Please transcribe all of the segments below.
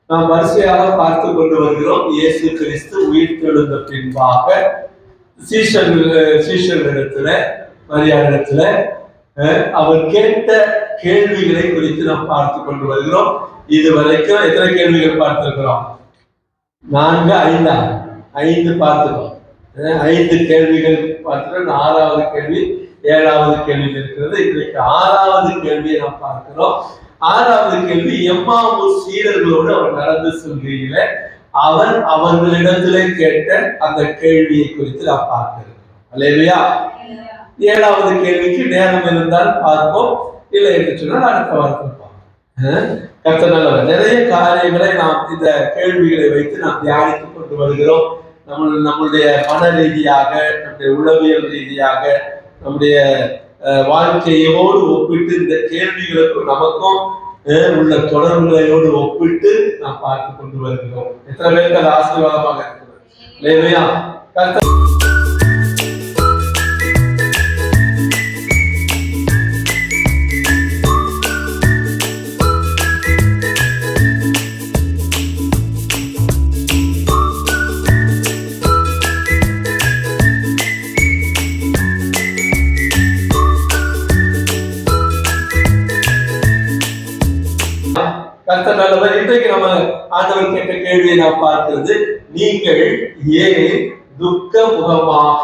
நாம் வரிசையாக பார்த்து கொண்டு வருகிறோம். இயேசு கிறிஸ்து உயிர்த்தெழுந்த பின்பாக சீஷர்களிடத்துல மரியாதையிடத்துல அவர் கேட்ட கேள்விகளை குறித்து நாம் பார்த்து கொண்டு வருகிறோம். இதுவரைக்கும் எத்தனை கேள்விகள் பார்த்திருக்கிறோம்? 4, 5 பார்த்துக்கோம். 5 கேள்விகள் பார்த்துக்கிறோம். 6வது கேள்வி 7வது கேள்வி இருக்கிறது. இன்றைக்கு 6வது கேள்வியை நாம் பார்க்கிறோம். 6வது கேள்வி, எம்மாவூர் சீடர்களோடு அவர் நடந்து செல்கையில அவர் அவர்களிடத்திலே கேட்ட அந்த கேள்வியை குறித்து நாம் பார்க்கிறோம். அல்லேலூயா. 7வது கேள்விக்கு நேரம் இருந்தால் பார்ப்போம், இல்லை என்று சொன்னால் அடுத்த வாரத்தில் பார்ப்போம். கர்த்தர் நல்லவர். நிறைய காரியங்களை நாம் இந்த கேள்விகளை வைத்து நாம் தியானித்துக் கொண்டு வருகிறோம். நம்முடைய மன ரீதியாக, நம்முடைய உளவியல் ரீதியாக, நம்முடைய வாழ்க்கையோடு ஒப்பிட்டு இந்த கேள்விகளுக்கும் நமக்கும் உள்ள தொடர்புகளோடு ஒப்பிட்டு நாம் பார்த்து கொண்டு வருகிறோம். எத்தனை பேருக்கு அது ஆசீர்வாதமாக இருக்கிறது? இல்லையா? கர்த்தர் நல்லவர். இன்றைக்கு நம்ம ஆண்டவர் கேட்ட கேள்வியை நாம் பார்க்கிறது, நீங்கள் ஏன் துக்க முகமாக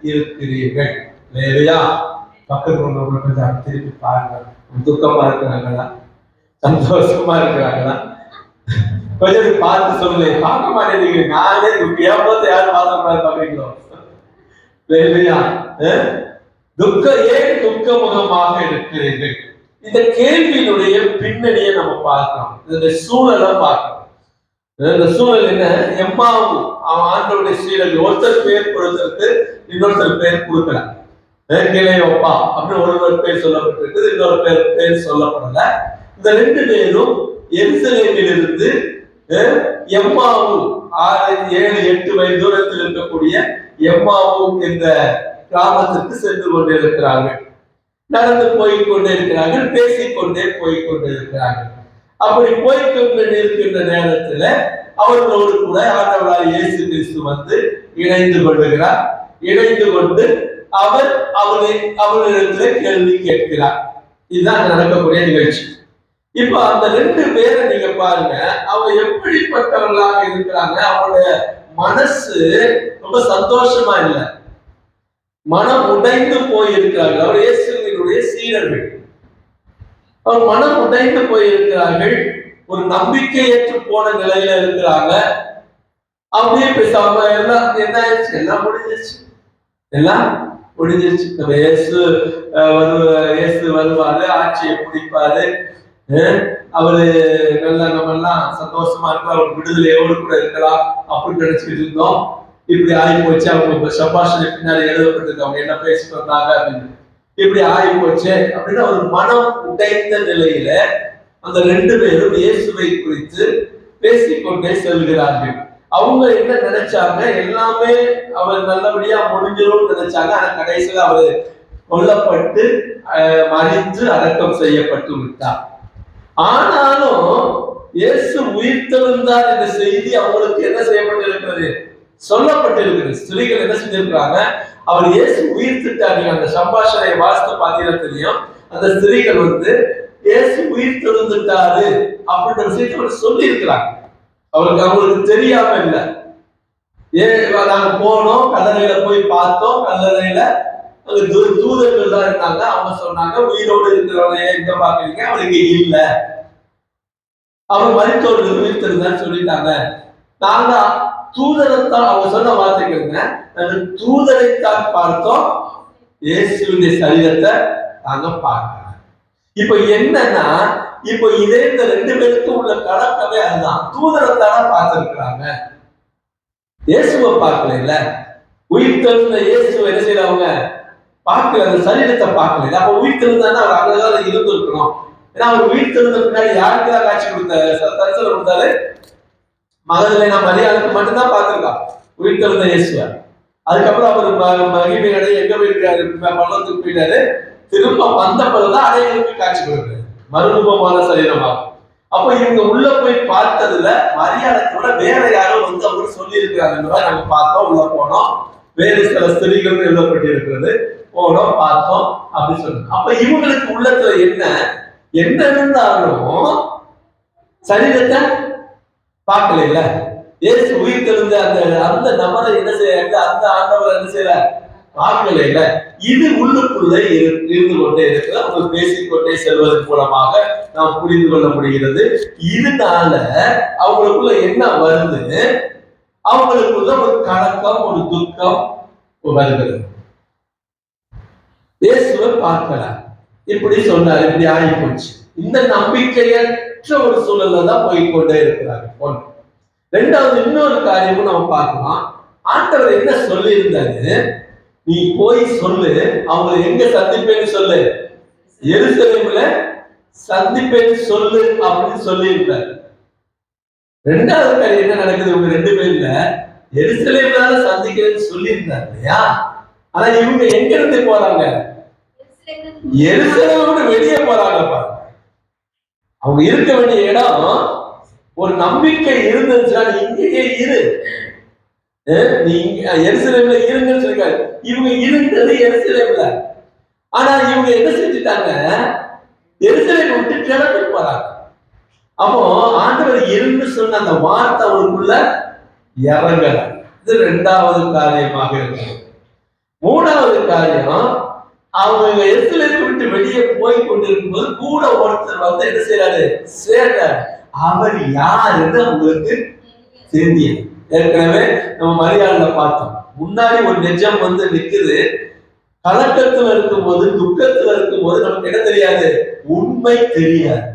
இருக்கிறீர்கள்? இல்லையா? பக்கத்துல கொஞ்சம் திருப்பி பாருங்க. துக்கமா இருக்கிறாங்களா, சந்தோஷமா இருக்கிறாங்களா? கொஞ்சம் பார்த்து சொல்லுங்க. பார்க்க மாட்டேங்க. நானே துக்கியாவது யாரும் பார்க்க பாக்குறீங்களோ? இல்லையா? ஏன் துக்க முகமாக இருக்கிறீர்கள்? இந்த கேள்வியினுடைய பின்னணியை நம்ம பார்க்கிறோம். இந்த சூழலை பார்க்கிறோம். இந்த சூழல் என்ன? எம்மாவும் அவன் ஆண்டவருடைய சீடர்கள் ஒருத்தர் பேர் கொடுத்திருக்கு, இன்னொருத்தர் பேர் கொடுக்கல. கிளையோப்பா அப்படின்னு ஒருவர் பேர் சொல்லப்பட்டிருக்கு, இன்னொரு பேர் சொல்லப்படல. இந்த 2 பேரும் எருசலேமிலிருந்து எம்மாவு 6, 7, 8 மைல் தூரத்தில் இருக்கக்கூடிய எம்மாவு என்ற கிராமத்திற்கு சென்று கொண்டிருக்கிறார்கள். நடந்து போய்கொண்டே இருக்கிறார்கள், பேசிக்கொண்டே போய்கொண்டே இருக்கிறார்கள். அப்படி போய்கொண்டு இருக்கின்ற நேரத்துல அவர்களோடு கூட ஆண்டவராகிய இயேசு கிறிஸ்து வந்து இணைந்து கொள்ளுகிறார். இணைந்து கொண்டு அவர் அவர்களிடத்துல கேள்வி கேட்கிறார். இதுதான் நடக்கக்கூடிய நிகழ்ச்சி. இப்ப அந்த 2 பேரை நீங்க பாருங்க, அவங்க எப்படிப்பட்டவர்களாக இருக்கிறாங்க. அவருடைய மனசு ரொம்ப சந்தோஷமா இல்லை, மனம் உடைந்து போயிருக்கிறார்கள். அவர் இயேசுவினுடைய சீடர்கள். அவர் மனம் உடைந்து போயிருக்கிறார்கள். ஒரு நம்பிக்கையற்று போன நிலையில இருக்கிறாங்க. அப்படியே பேசாம எல்லாம் என்ன ஆயிடுச்சு? எல்லாம் முடிஞ்சிருச்சு. நம்ம இயேசு வருவாரு, ஆட்சியை பிடிப்பாரு, அவரு நல்ல நம்ம எல்லாம் சந்தோஷமா இருக்கலாம், அவர் விடுதலையோடு கூட இருக்கலாம் அப்படின்னு நினைச்சுக்கிட்டு இருந்தோம். இப்படி ஆகி போச்சு. அவங்க சபாஷனை பின்னாடி எழுதப்பட்டிருக்கு, அவங்க என்ன பேசிட்டு வந்தாங்க அப்படின்னு. இப்படி ஆகி போச்சு அப்படின்னு ஒரு மனம் உடைந்த நிலையில அந்த 2 பேரும் இயேசுவை குறித்து பேசிக்கொண்டே செல்கிறார்கள். அவங்க என்ன நினைச்சாங்க? எல்லாமே அவர் நல்லபடியா முடிஞ்சிடும் நினைச்சாங்க. ஆனா கடைசியில் அவர் கொல்லப்பட்டு மறித்து அடக்கம் செய்யப்பட்டு விட்டார். ஆனாலும் இயேசு உயிர்த்தெழுந்தார் என்ற செய்தி அவங்களுக்கு என்ன செய்யப்பட்டிருக்கிறது? சொல்லப்பட்டிருக்கிறது. ஸ்திரீகள் என்ன செஞ்சிருக்கிறாங்க? அவர் இயேசு உயிர்த்துட்டார். நீங்க அந்த சம்பாஷணையை வாசித்து பார்த்தீங்கன்னா தெரியும். அந்த ஸ்திரீகள் வந்து இயேசு உயிர்த்தெழுந்துட்டாரு அப்படின்ற விஷயத்தை சொல்லி இருக்கிறாங்க. அவங்களுக்கு தெரியாம இல்லை. நாங்க போனோம், கல்லறையில போய் பார்த்தோம். கல்லறையில தூதர்கள் தான் இருந்தாங்க. அவங்க சொன்னாங்க, உயிரோடு இருக்கிறவங்க எங்க பாக்குறீங்க? அவனுக்கு இல்லை, அவர் மரித்தோடு உயிர்த்தெழுந்தான்னு சொல்லிட்டாங்க. நாங்க தூதரைத்தான், அவங்க சொன்ன வார்த்தைகள்ங்க, தூதரைத்தான் பார்த்தோம், இயேசுவின் சரீரத்தை நாங்க பார்க்கிறோம். இப்ப என்னன்னா, இப்ப இதே இந்த 2 பேருக்கும் உள்ள கலக்கமே அதுதான். தூதரைத்தான பார்த்திருக்கிறாங்க, இயேசுவை பார்க்கல. இல்ல, உயிர்த்தெழுந்த இயேசுவை என்ன செய்யறவங்க பார்க்கல, அந்த சரீரத்தை பார்க்கல. அப்ப உயிர்த்தெழுந்தான்னா அவர் அங்கதான் இருந்து இருக்கணும். ஏன்னா அவர் உயிர்த்தெழுந்த பின்னாடி யாருக்குதான் காட்சி கொடுத்தாரு? தரிசனம் கொடுத்தாரு? மகதலேனா மரியாளுக்கு மட்டும்தான் பார்த்திருக்கான் உயிர்த்தெழுந்த இயேசுவை. அதுக்கப்புறம் அவர் மகிமை அடைய எங்க போயிருக்காரு? பல்லவத்துக்கு போயிட்டாரு. திரும்ப வந்த பிறகுதான் அடைகளுக்கு காட்சி கொடுக்குறாரு, மறுரூபமான சரீரமாக. அப்ப இவங்க உள்ள போய் பார்த்ததுல மரியாதையோட வேற யாரும் வந்து அவங்க சொல்லி இருக்கிறாங்க. நாங்க பார்த்தோம், உள்ள போனோம், வேறு சில ஸ்திரீகள் எழுதப்பட்டு இருக்கிறது, போனோம் பார்த்தோம் அப்படின்னு சொல்லுங்க. அப்ப இவங்களுக்கு உள்ளத்துல என்ன இருந்தாலும் சரீரத்தை பார்க்கல. இயேசு உயிர் தெழுந்த அந்த நபரை என்ன செய்யறாங்க, அந்த ஆண்டவரை என்ன செய்யற பார்க்கல. இது உள்ளுக்குள்ள இருந்து கொண்டே இருக்கிற அவங்க பேசிக்கொண்டே செல்வதன் மூலமாக நாம் புரிந்து கொள்ள முடிகிறது. இதனால அவங்களுக்குள்ள என்ன வருது, அவங்களுக்குள்ள ஒரு கலக்கம், ஒரு துக்கம் வருகிறது. இயேசுவை பார்க்கல, இப்படி சொன்னார், இப்படி ஆகி போச்சு. இந்த நம்பிக்கையற்ற ஒரு சூழல்ல தான் போய்கொண்டே இருக்கிறாங்க. ஒன்று. ரெண்டாவது, இன்னொரு காரியமும் நம்ம பார்க்கலாம். ஆண்டவர் என்ன சொல்லி இருந்தாரு, நீ போய் சொல்லு, அவங்களை எங்க சந்திப்பேன்னு சொல்லு, எருசலேம்ல சந்திப்பேன்னு சொல்லு அப்படின்னு சொல்லி இருந்தாரு. ரெண்டாவது காரியம் என்ன நடக்குது, இவங்க ரெண்டு பேர்ல எருசலேம்ல சந்திக்கிறேன்னு சொல்லி இருந்தாரு இல்லையா? ஆனா இவங்க எங்க இருந்து போறாங்க, எருசலேமோட வெளியே போறாங்க. அவங்க இருக்க வேண்டிய இடம், ஒரு நம்பிக்கை இருந்துச்சுன்னா நீ இங்கேயே இரு, நீ எருசலேம்ல இருங்கன்னு சொல்லிருக்காரு. இவங்க இருந்தது எருசலேம்ல. ஆனா இவங்க என்ன செஞ்சுட்டாங்க, எருசலேம் விட்டு கிளம்பி போறாங்க. அப்போ ஆண்டவர் இருந்து சொன்ன அந்த வார்த்தை அவங்களுக்குள்ள இறங்கல. இது ரெண்டாவது காரியமாக இருக்கு. மூணாவது காரியம், அவங்க எருசலேமை விட்டு வெளியே போய் கொண்டிருக்கும் போது கூட ஒருத்தர் வந்து என்ன செய்யறாரு, சேர்றாரு. அவர் யாருன்னு அவங்களுக்கு தெரியும். ஏற்கனவே நம்ம மரியாதையில பார்த்தோம். முன்னாடி ஒரு நெஜம் வந்து நிக்குது. கலக்கத்துல இருக்கும்போது, துக்கத்துல இருக்கும்போது நமக்கு என்ன தெரியாது, உண்மை தெரியாது.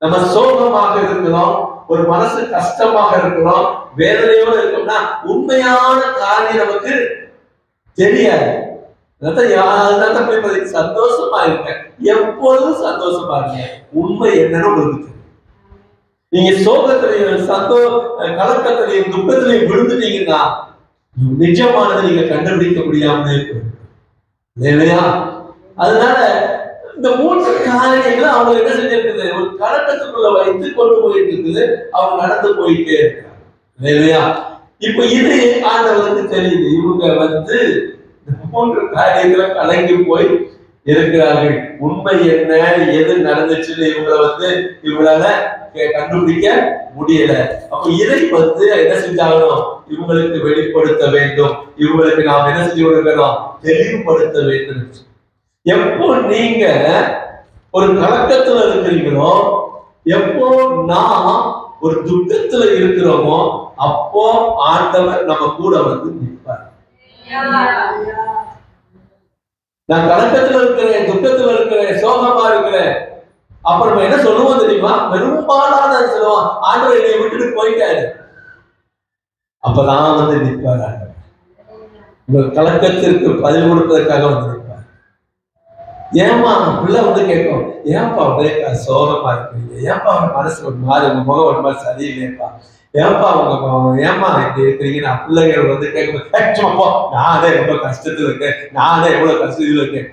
நம்ம சோகமாக இருக்கிறோம், ஒரு மனசு கஷ்டமாக இருக்கிறோம், வேதனையோடு இருக்கோம்னா உண்மையான காரியம் நமக்கு தெரியாது. சந்தோஷமா இருக்க, எப்பொழுதும் சந்தோஷமா இருங்க. உண்மை என்னன்னு உங்களுக்கு தெரியும். நீங்க சோகத்திலையும் கலக்கத்திலையும் துக்கத்திலையும் விழுந்துட்டீங்கன்னா நிஜமானதை நீங்க கண்டுபிடிக்க முடியாம இல்லையா? அதனால இந்த மூன்று காரியங்களை அவங்க என்ன செஞ்சிருக்குது, ஒரு கலக்கத்துக்குள்ள வைத்து கொண்டு போயிட்டு இருக்குது. அவங்க நடந்து போயிட்டே இருக்கிறாங்க இல்லையா? இப்ப இது ஆண்டவருக்கு தெரியுது, இவங்க வந்து மூன்று காரியங்களை கலங்கி போய் இருக்கிறார்கள். உண்மை என்ன, எது நடந்துச்சுன்னு இவங்களால கண்டுபிடிக்க முடியல. அப்ப இதை என்ன செஞ்சாகணும், இவங்களுக்கு வெளிப்படுத்த வேண்டும். இவங்களுக்கு நாம் என்ன செஞ்சு கொடுக்கணும், தெளிவுபடுத்த வேண்டும். எப்போ நீங்க ஒரு கலக்கத்துல இருக்கிறீங்களோ, எப்போ நான் ஒரு துக்கத்துல இருக்கிறோமோ, அப்போ ஆண்டவர் நம்ம கூட நிற்பார். நான் கலக்கத்துல இருக்கிறேன், துக்கத்துல இருக்கிறேன், சோகமா இருக்கிறேன், அப்புறம் என்ன சொல்லுவோம் தெரியுமா, பெரும்பாலான சொல்லுவோம், ஆண்டவர் என்னை விட்டுட்டு போயிட்டாரு. அப்பதான் நிற்பார் ஆண்டவர். உங்கள் கலக்கத்திற்கு பதில் கொடுப்பதற்காக நிற்பார். ஏமா பிள்ளை கேட்கும், ஏன்பா சோகமா இருக்கிறீங்க, ஏன்பா மனசு ஒரு மாதிரி, உங்க முகம் ஒரு மாதிரி சரியில்லையப்பா, ஏன்பா ஏமா இப்படி இருக்கிறீங்க. நான் பிள்ளைகள் கேட்கும், நானே ரொம்ப கஷ்டத்துல இருக்கேன், நானே எவ்வளவு கஷ்டத்துல இருக்கேன்.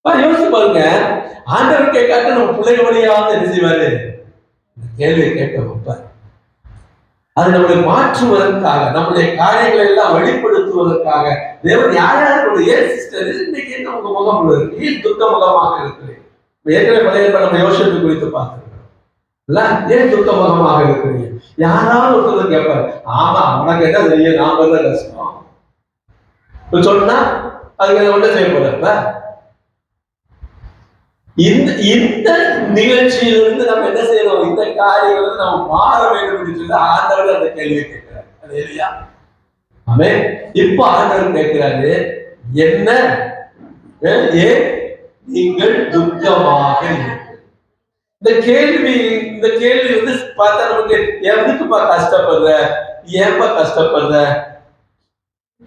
யோசிச்சு பாருங்க, ஆண்டவர் கேட்காத நம்ம பிள்ளைங்க வழியாவது என்ன செய்வாரு, கேள்வியை கேட்க வைப்பார். அது நம்மளை மாற்றுவதற்காக, நம்முடைய காரியங்களை எல்லாம் வெளிப்படுத்துவதற்காக தேவன் யாராவது இன்னைக்கு என்ன உங்க முகம் இருக்கு, துக்க முகமாக இருக்கிறேன். ஏற்கனவே பழைய நம்ம யோசனை குறித்து பார்த்துருக்கோம். ஏன் துக்க முகமாக இருக்கிறீங்க, யாராவது ஒருத்தர் கேட்பாரு. ஆமா, உனக்கு என்ன தெரியும், நான் பண்ண கஷ்டம் சொன்னா அதுக்கு ஒன்றை செய்ய போறப்ப இந்த நிகழ்ச்சியிலிருந்து நம்ம என்ன செய்யணும், இந்த காரியங்கள் நம்ம மாற வேண்டும் என்று சொல்லி ஆண்டவர் அந்த கேள்வியை கேட்கிறார். அது இல்லையா? ஆமே. இப்ப ஆண்டவர் கேட்கிறாரு, என்ன ஏன் நீங்கள் துக்கமாக இந்த கேள்வி பார்த்தா நமக்கு எதுக்குப்பா கஷ்டப்படுற, ஏன்பா கஷ்டப்படுற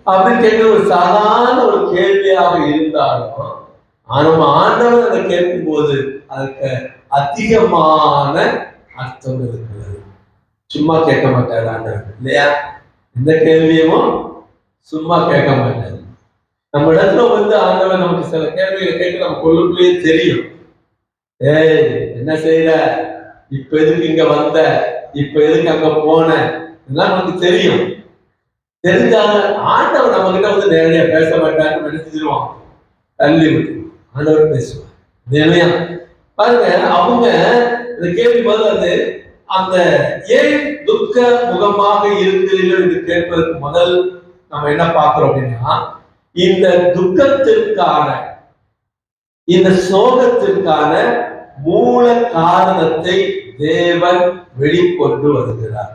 அப்படின்னு கேட்கிற ஒரு சாதாரண ஒரு கேள்வியாக இருந்தாலும், நம்ம ஆண்டவர் அதை கேட்கும் போது அதுக்கு அதிகமான அர்த்தம் இருக்கிறது. சும்மா கேட்க மாட்டாரு ஆண்டவர் இல்லையா? எந்த கேள்வியும் சும்மா கேட்க மாட்டாரு. நம்ம இடத்துல ஆண்டவர் நமக்கு சில கேள்விகளை கேட்க நம்ம கொள்ளுக்குள்ளேயே தெரியும். என்ன செய்யற, இப்ப எதுக்கு இங்க வந்த, இப்ப எதுக்கு அங்க போன, இதெல்லாம் நமக்கு தெரியும். தெரிஞ்சாங்க ஆண்டவர் நம்ம கிட்ட வந்து நேரடியா பேச மாட்டாருன்னு நினைச்சிருவான். தள்ளி விட்டு ஆண்டவர் பேசுவார். பாருங்க, அவங்க இந்த கேள்வி பதில் அந்த ஏன் துக்க முகமாக இருக்கிறீர்கள் என்று கேட்பதற்கு முதல் நம்ம என்ன பார்க்கிறோம் அப்படின்னா, இந்த துக்கத்திற்கான, இந்த சோகத்திற்கான மூல காரணத்தை தேவன் வெளிக்கொண்டு வருகிறார்.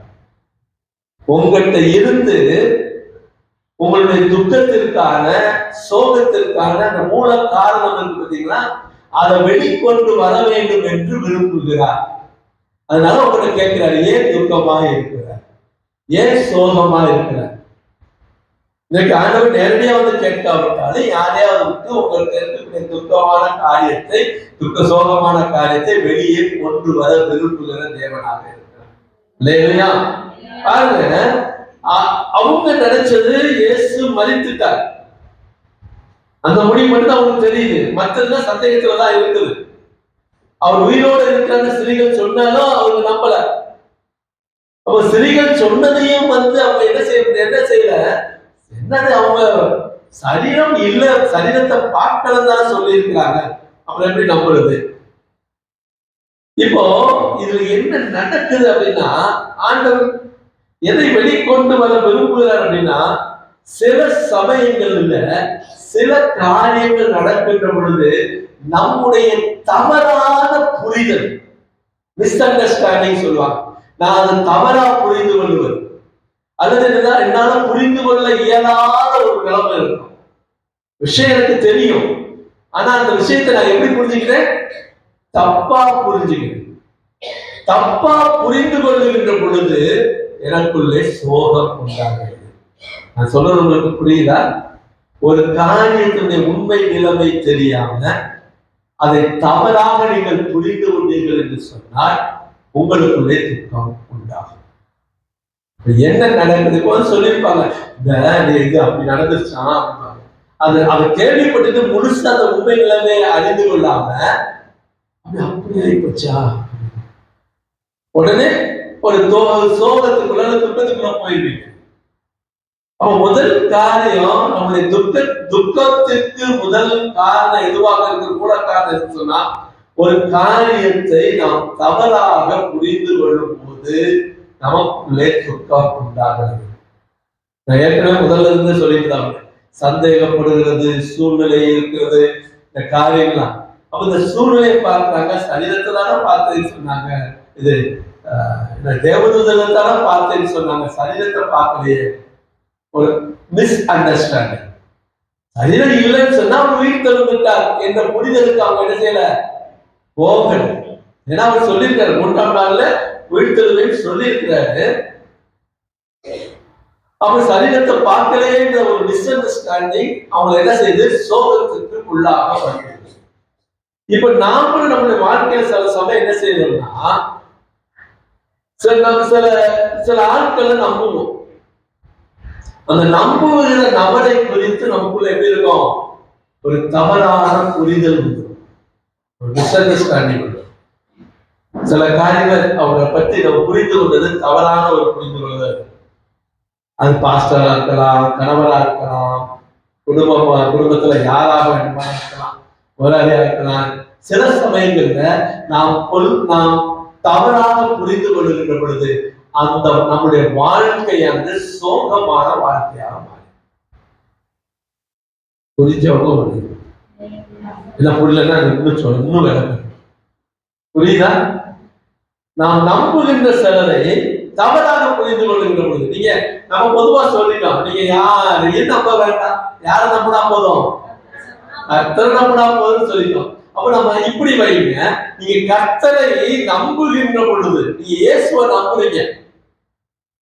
உங்கள்கிட்ட இருந்து உங்களுடைய துக்கத்திற்கான, சோகத்திற்கான அந்த மூல காரணம் இருக்கு பார்த்தீங்களா, அதை வெளிக்கொண்டு வர வேண்டும் என்று விரும்புகிறார். அதனால உங்கள்கிட்ட கேட்கிறார், ஏன் துக்கமா இருக்கிறார், ஏன் சோகமா இருக்கிறார். இன்னைக்கு ஆண்டவர் நேரடியா வந்து கேட்காவிட்டாலும் யாரையாவது விட்டு உங்களுக்கு இருக்கக்கூடிய துக்கமான காரியத்தை, துக்க சோகமான காரியத்தை வெளியே கொண்டு வர விரும்புகிற தேவனாக இருக்கிறார். இல்லையா? பாருங்க, அவங்க நினைச்சது இயேசு மரித்துட்டார், அந்த முடிவு மட்டும் அவங்களுக்கு தெரியுது. மற்றதுதான் சந்தேகத்துலதான் இருக்குது. அவர் உயிரோடு இருக்கிற ஸ்திரீகள் சொன்னாலும் அவங்க நம்பல. அப்ப ஸ்திரீகள் சொன்னதையும் வந்து அவங்க என்ன செய்யல, என்னது அவங்க சரீரம் இல்ல, சரீரத்தை பார்க்கலன்னு தானே சொல்லி இருக்கிறாங்க, அப்புறம் எப்படி நம்புறது? இப்போ இதுல என்ன நடக்குது அப்படின்னா, ஆண்டவர் எதை வெளிக்கொண்டு வர விரும்புகிறார் அப்படின்னா, சில சமயங்கள்ல சில காரியங்கள் நடக்கின்ற பொழுது நம்முடைய தவறான புரிதல், மிஸ் அண்டர்ஸ்டாண்டிங் சொல்லுவாங்க, நான் அதை தவறா புரிந்து கொள்வது, அல்லது என்னால புரிந்து கொள்ள இயலாத ஒரு நிலைமை இருக்கும். விஷயம் எனக்கு தெரியும், ஆனா அந்த விஷயத்தை நான் எப்படி புரிஞ்சுக்கிறேன், தப்பா புரிஞ்சுக்கிறேன். தப்பா புரிந்து கொள்ளுகின்ற பொழுது எனக்குள்ளே சோகம் உண்டாகிறது. நான் சொல்றது உங்களுக்கு புரியுதா? ஒரு காரியத்தினுடைய உண்மை நிலைமை தெரியாம அதை தவறாக நீங்கள் புரிந்து கொண்டீர்கள் என்று சொன்னால் உங்களுக்குள்ளே துக்கம் உண்டாகும். என்ன நடக்குது போது சொல்லியிருப்பாங்க, இது அப்படி நடந்துருச்சான், அதை கேள்விப்பட்டு முழுசு அந்த உண்மை நிலைமையை அறிந்து கொள்ளாம அப்படி ஆயிப்போச்சா, உடனே ஒரு சோகத்துக்குள்ள துக்கத்துக்குள்ள போயிருவீங்க. அப்ப முதல் காரியம், நம்முடைய துக்கத்திற்கு முதல் காரணம் எதுவாக இருக்கு, மூல காரணம் சொன்னா, ஒரு காரியத்தை நாம் தவறாக புரிந்து கொள்ளும் போது நமக்குள்ளே துக்கம் உண்டாகிறது. நான் ஏற்கனவே முதல்ல இருந்து சொல்லியிருந்தாங்க, சந்தேகப்படுகிறது, சூழ்நிலை இருக்கிறது, இந்த காரியங்கள்லாம். அப்ப இந்த சூழ்நிலையை பார்க்கிறாங்க, சரீரத்தை தானே பார்த்தேன்னு சொன்னாங்க, இது தேவதூதனை தானே பார்த்தேன்னு சொன்னாங்க, சரீரத்தை பார்க்கலையே. ஒரு மிஸ் அண்டர்ஸ்டாண்டிங். சரீரம் இல்லைன்னு சொன்னா அவர் உயிர் தெழுந்துட்டார் என்ற புரிதலுக்கு அவங்க என்ன செய்யல, போகல. ஏன்னா அவர் சொல்லியிருக்காரு, 3ஆம் நாள்ல உயிர் தெழுவேன்னு சொல்லியிருக்கிறாரு. அவர் சரீரத்தை பார்க்கலேன்ற ஒரு மிஸ் அண்டர்ஸ்டாண்டிங் அவங்க என்ன செய்யுது, சோகத்துக்கு உள்ளாக வருகிறது. இப்ப நாமளும் நம்மளுடைய வாழ்க்கையில சில சமயம் என்ன செய்யறோம்னா, சில ஆட்களை நம்புவோம். அந்த நம்புகிற நபரை குறித்து நமக்குள்ள எப்படி இருக்கும், ஒரு தவறான புரிதல் உண்டு, ஒரு மிஸ் அண்டர்ஸ்டாண்டிங் உண்டு. சில காரியங்கள் அவரை பற்றி நம்ம புரிந்து கொண்டது தவறான ஒரு புரிந்து கொள்வது. அது பாஸ்டரா இருக்கலாம், கணவரா இருக்கலாம், குடும்பத்துல யாராக வேண்டுமா இருக்கலாம், முதலாளியா இருக்கலாம். சில சமயங்கள்ல நாம் தவறாக புரிந்து கொள்ளுகின்ற பொழுது அந்த நம்முடைய வாழ்க்கையானது சோகமான வாழ்க்கையாக மாறி. புரிஞ்சவங்க என்ன புரியலன்னா இன்னும் விளக்கம் புரியுதா? நாம் நம்புகின்ற சிலரை தவறாக புரிந்து கொள்ளுகின்ற பொழுது, நீங்க நம்ம பொதுவா சொல்லிட்டோம், நீங்க யாரையும் நம்ப வேண்டாம், யாரை நம்பினா போதும், கர்த்தரை நம்பினா போதும்னு சொல்லிட்டோம். அப்ப நம்ம இப்படி வைங்க, நீங்க கர்த்தரை நம்புகின்ற பொழுது, நீங்க இயேசுவை நம்புறீங்க,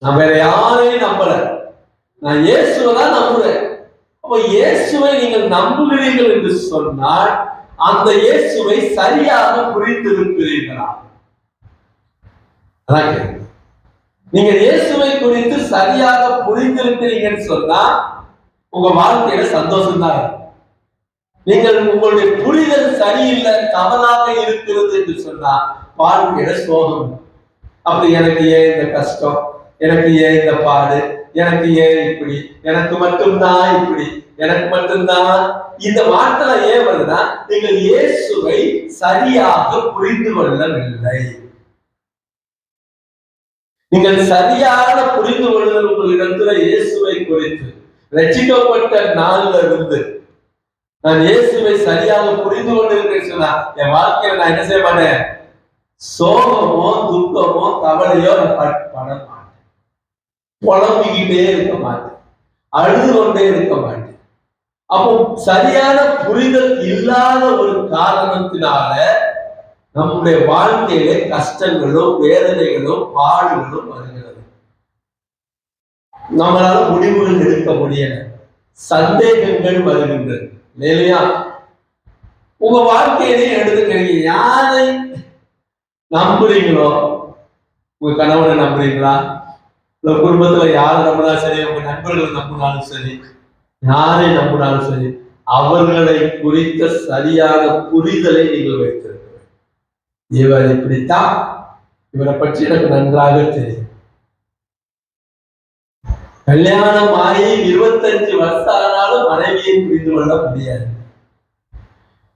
நான் வேற யாரையும் நம்பல, நான் இயேசுவை தான் நம்புறேன். அப்ப இயேசுவை நீங்கள் நம்புகிறீர்கள் என்று சொன்னால் அந்த இயேசுவை சரியாக புரிந்திருக்கிறீர்களா? நீங்க இயேசுவை குறித்து சரியாக புரிந்திருக்கிறீங்கன்னு சொன்னா உங்க வாழ்க்கையில சந்தோஷம் தான். நீங்கள் உங்களுடைய புரிதல் சரியில்லை, தவறாக இருக்கிறது என்று சொன்னா வாழ்க்கையில சோகம். அப்படி எனக்கு ஏன் இந்த கஷ்டம், எனக்கு ஏன் இந்த பாடு, எனக்கு ஏன் இப்படி, எனக்கு மட்டும்தான் இப்படி, எனக்கு மட்டும்தான் இந்த வார்த்தை ஏன் வருதுன்னா, நீங்கள் இயேசுவை சரியாக புரிந்து கொள்ளவில்லை. நீங்கள் சரியான புரிந்து கொள்ளுதல் உங்களிடத்துல இயேசுவை குறித்து ரட்சிக்கப்பட்ட நாள்ல இருந்து நான் இயேசுவை சரியாக புரிந்து கொண்டிருக்கிறேன் சொன்னா என் வாழ்க்கையில நான் என்ன செய்ய மாட்டேன், சோகமோ துக்கமோ கவலையோ நான் பட மாட்டேன், புலம்பிக்கிட்டே இருக்க மாட்டேன், அழுது கொண்டே இருக்க மாட்டேன். அப்போ சரியான புரிதல் இல்லாத ஒரு காரணத்தினால நம்முடைய வாழ்க்கையிலே கஷ்டங்களும் வேதனைகளும் பாடுகளும் வருகிறது. நம்மளால முடிவுகள் எடுக்க முடியல, சந்தேகங்கள் வருகின்றது இல்லையா? உங்க வாழ்க்கையிலே எடுத்துக்கிறீங்க, யாரை நம்புறீங்களோ, உங்க கணவனை நம்புறீங்களா, உங்க குடும்பத்துல யாரை நம்பினாலும் சரி, உங்க நண்பர்களை நம்பினாலும் சரி, யாரை நம்பினாலும் சரி, அவர்களை குறித்த சரியான புரிதலை நீங்கள் வைத்திருக்க. இவர் இப்படித்தான், இவரை பற்றி எனக்கு நன்றாக தெரியும். கல்யாணம் ஆகி 25 வருஷம் ஆனாலும் மனைவியை புரிந்து கொள்ள முடியாது,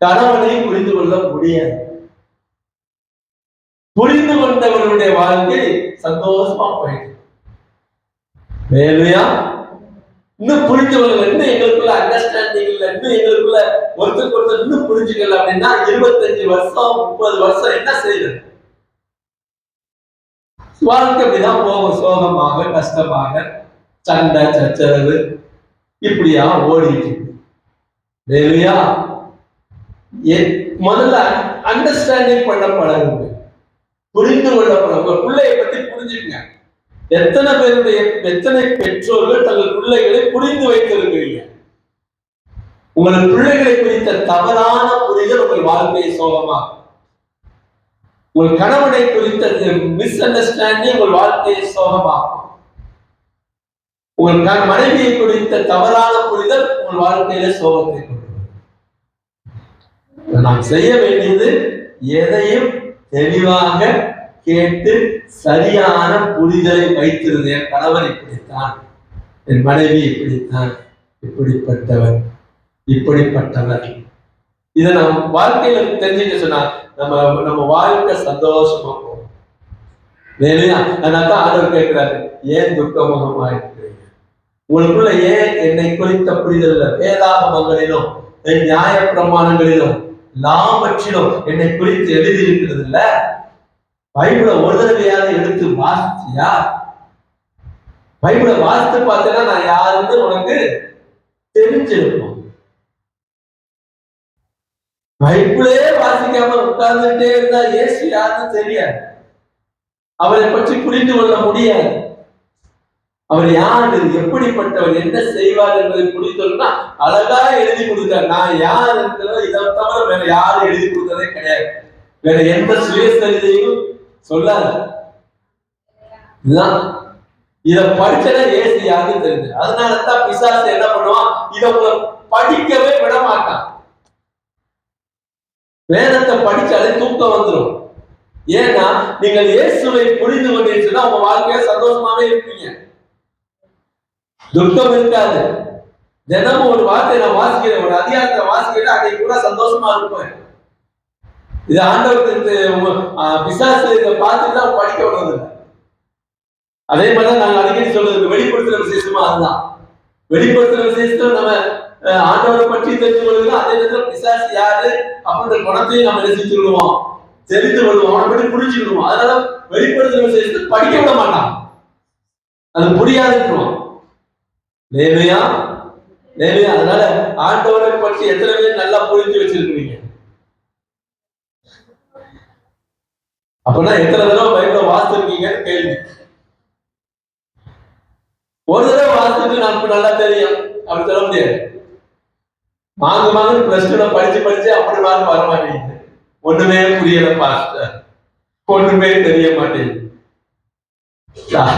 கணவனை புரிந்து கொள்ள முடியாது. புரிந்து கொண்டவர்களுடைய வாழ்க்கை சந்தோஷமா போயிட்டு வேலையா இன்னும் புரிஞ்சு கொள்ள, இன்னும் எங்களுக்குள்ள அண்டர்ஸ்டாண்டிங் இல்லை, இன்னும் எங்களுக்குள்ள ஒருத்தருக்கு ஒருத்தர் இன்னும் புரிஞ்சுக்கல அப்படின்னா 25 வருஷம் 30 வருஷம் என்ன செய்யுது? வாழ்க்கை அப்படிதான் போகும், சோகமாக கஷ்டமாக சண்டை சச்சரவு இப்படியா ஓடிட்டு இல்லையா? முதல்ல அண்டர்ஸ்டாண்டிங் பண்ண பழகுங்க, புரிந்து கொள்ள பழகுங்க. பிள்ளையை பத்தி புரிஞ்சுக்கங்க. எத்தனை பெற்றோர்கள் தங்கள் பிள்ளைகளை புரிந்து வைத்திருக்கிறீங்க? உங்கள் பிள்ளைகளை குறித்த தவறான புரிதல் உங்கள் வாழ்க்கையை சோகமாகும். உங்கள் கணவனை குறித்த மிஸ் அண்டர்ஸ்டாண்டிங் உங்கள் வாழ்க்கையை சோகமாகும். உங்கள் மனைவியை குறித்த தவறான புரிதல் உங்கள் வாழ்க்கையில சோகத்தை கொண்டு வரும். நாம் செய்ய வேண்டியது எதையும் தெளிவாக கேட்டு சரியான புரிதலை வைத்திருந்த என் கணவர் இப்படித்தான், என் மனைவி இப்படித்தான், இப்படிப்பட்டவர் இப்படிப்பட்டவர், இதை நம்ம வாழ்க்கையில தெரிஞ்சுக்க சொன்னா நம்ம வாழ்க்கை சந்தோஷமா போகும். அதனால்தான் ஆண்டவர் கேட்கிறாரு, ஏன் துக்கமுகமா இருக்கிறீங்க? உங்களுக்குள்ள ஏன் என்னை குறித்த புரிதல் வேதாகமங்களிலும் நியாய பிரமாணங்களிலும் எல்லாவற்றிலும் என்னை குறித்து எழுதியிருக்கிறது இல்ல? பைபிளை ஒரு தடவையாவது எடுத்து வாசிச்சியா? பைபிளை வாசித்து பார்த்தேன்னா நான் யாருன்னு உனக்கு தெரிஞ்சிருக்கும். பைபிளே வாசிக்காம உட்கார்ந்துட்டே இருந்தா இயேசு யாருன்னு தெரியாது, அவரை பற்றி புரிந்து கொள்ள முடியாது. அவர் யாரு, எப்படிப்பட்டவர், என்ன செய்வார் என்பதை புரிந்தோம்னா அழகா எழுதி கொடுத்தார். நான் யார் இருக்கிறதோ இதை தவிர வேற யாரும் எழுதி கொடுத்ததே கிடையாது, வேற எந்த சுயசரிதையும் சொல்லாது. இத படிச்சத ஏசு யாருன்னு தெரிஞ்சு, அதனாலதான் பிசாசு என்ன பண்ணுவான், இதை படிக்கவே விட மாட்டான். வேதத்தை படிச்சாலே தூக்கம் வந்துடும். ஏன்னா நீங்கள் இயேசுவை புரிந்து கொண்டீங்கன்னா உங்க வாழ்க்கைய சந்தோஷமாவே இருப்பீங்க, துக்கம் இருக்காது. தினமும் ஒரு வார்த்தை நான் வாசிக்கிறேன், ஒரு அதிகாரத்தை வாசிக்கிறேன், அன்னைக்கு கூட சந்தோஷமா இருப்பேன். இது ஆண்டவருக்கு பிசாசு இதை பார்த்துட்டு தான் படிக்க விடுறது. அதே மாதிரிதான் நாங்க அடிக்கடி சொல்றது வெளிப்படுத்துற விசேஷமா அதுதான். வெளிப்படுத்துற விசேஷத்துல நம்ம ஆண்டவரை பற்றி தெரிந்து கொள்ளுங்க, அதே நேரத்தில் பிசாசு யாரு அப்படின்ற குணத்தையும் நம்ம ரசிச்சுடுவோம், தெரிந்து கொள்வோம், அவனை பற்றி புரிஞ்சுக்கிடுவோம். அதனால வெளிப்படுத்துற விசேஷத்தை படிக்க விட மாட்டான், அது புரியாதுன்றோம். லேலுயா லேலுயா. அதனால ஆண்டவரை பற்றி எத்தனை பேர் நல்லா புரிஞ்சு வச்சிருக்கிறீங்க? அப்படின்னா எத்தனை தடவை பைபிளை வாசிச்சிருக்கீங்கன்னு கேள்வி. ஒரு தடவை வாசிச்சுட்டு நமக்கு நல்லா தெரியும் அப்படி சொல்ல முடியாது. மாங்கு பிளஸ் டூல படிச்சு அப்படி மார்க் வர மாட்டேங்குது, ஒண்ணுமே புரியல பாஸ்டர், ஒண்ணுமே தெரிய மாட்டேங்குது.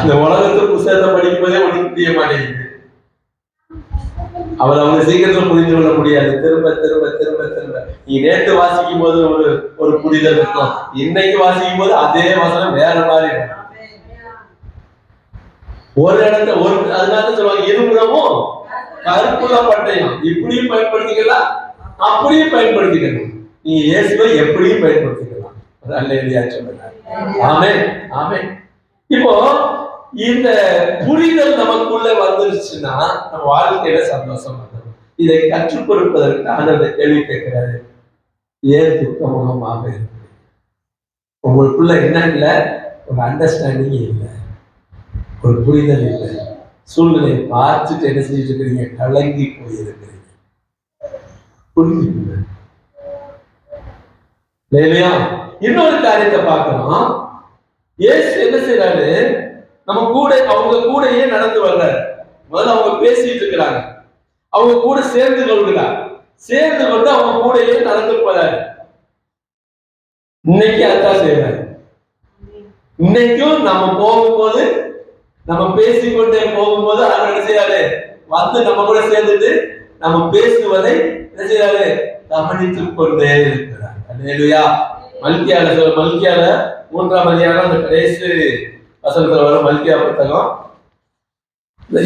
இந்த உலகத்து புத்தகத்தை படிக்கும் போதே ஒண்ணும் புரிய மாட்டேங்குது. அவர் அவங்க சீக்கிரத்துல புரிந்து கொள்ள முடியாது. திரும்ப திரும்ப திரும்ப திரும்ப நீ நேற்று வாசிக்கும் போது ஒரு புரிதல் இருக்கும், இன்னைக்கு வாசிக்கும் போது அதே வசனம் வேற மாதிரி இருக்கும். ஒரு இடத்துல அதனால சொல்லுவாங்க, இருபுறமும் கருப்புல பட்டயம். இப்படியும் பயன்படுத்திக்கலாம், அப்படியும் பயன்படுத்திக்கணும். நீ இயேசுவை எப்படியும் பயன்படுத்திக்கலாம். அல்லேலூயா சொல்லுங்க. ஆமென் ஆமென். இப்போ இந்த புரிதல் நமக்குள்ள வந்துருச்சுன்னா நம்ம வாழ்க்கையில சந்தோஷம் வந்துடும். இதை கற்றுக் கொடுப்பதற்கு ஆண்டவர் கேள்வி கேட்கிறாரு, ஏன் துக்கமுகமாக இருக்கு? உங்களுக்குள்ள என்ன இல்லை? ஒரு அண்டர்ஸ்டாண்டிங் இல்லை, ஒரு புரிதல் இல்லை. சூழ்நிலையை பார்த்துட்டு என்ன செஞ்சுட்டு இருக்கிறீங்க? கலங்கி போயிருக்கிறீங்க. புரிஞ்சுக்கணும் இல்லையா? இன்னொரு காரியத்தை பார்க்கணும். இயேசு என்ன செய்யறாரு? நம்ம கூட அவங்க கூடயே நடந்து வர்றாரு. முதல்ல அவங்க பேசிட்டு இருக்கிறாங்க, அவங்க கூட சேர்ந்து கொள்கிறார். சேர்ந்து கொண்டு அவங்க கூடயே நடந்து போறாரு. இன்னைக்கு அதான் செய்யறாரு. இன்னைக்கும் நம்ம போகும்போது, நம்ம பேசிக்கொண்டே போகும்போது அவர் என்ன செய்யறாரு? வந்து நம்ம கூட சேர்ந்துட்டு நம்ம பேசுவதை என்ன செய்யறாரு? கவனித்துக் கொண்டே இருக்கிறார். அல்லேலூயா. மல்கியால 3ஆம் அதிகாரம் அந்த கடைசி வசனத்துல வரும் மல்கியா புத்தகம்.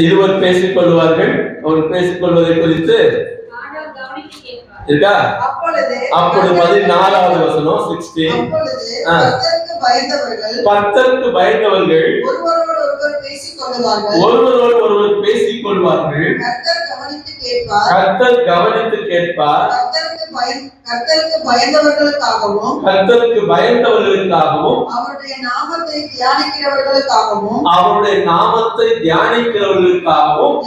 இருவர் பேசிக் கொள்வார்கள். அவர் பேசிக் கொள்வதை குறித்து இருக்கா? அப்பொழுது 14வது வசனம் 16. கர்த்தருக்கு பயந்தவர்கள் ஒருவரோடு ஒருவர் பேசிக் கொள்வார்கள். கர்த்தர் கவனித்து கேட்பார். கர்த்தருக்கு பயந்தவர்களுக்காகவும் அவருடைய நாமத்தை தியானிக்கிறவர்களுக்காகவும்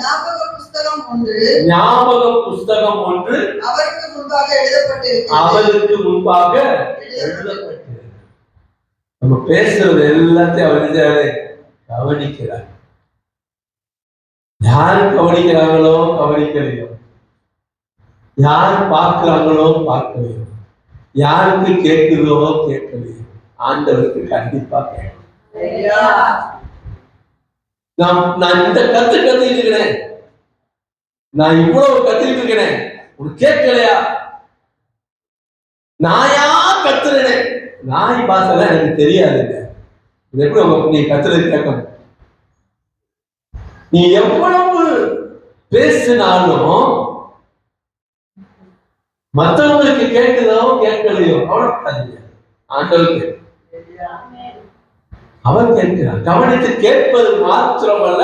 ஞாபக புஸ்தகம் ஒன்று அவருக்கு முன்பாக எழுதப்பட்டிருக்கிறது. நம்ம பேசுறது எல்லாத்தையும் அவர் கவனிக்கிறார். யார் கவனிக்கிறாங்களோ கவனிக்கலையோ, யார் பார்க்கிறாங்களோ பார்க்கலையோ, யாருக்கு கேட்குதோ கேட்கலையோ, ஆண்டவருக்கு கண்டிப்பா கேட்கும். நான் இந்த கத்துக்கிட்டு இருக்கிறேன், நான் இவ்வளவு கத்துக்கிட்டு இருக்கிறேன், உனக்கு கேட்கலையா? நாயா கத்துறேன், நாய் பாசெல்லாம் எனக்கு தெரியாதுங்க. எப்படி நீ கத்துறது கேட்கணும்? நீ எவ்வளவு பேசினாலும் மற்றவங்களுக்கு கேட்குதோ கேட்கலையோ அவ்வளவு ஆண்டவருக்கு அவர் கேட்கிறார். கவனித்து கேட்பது மாத்திரமல்ல,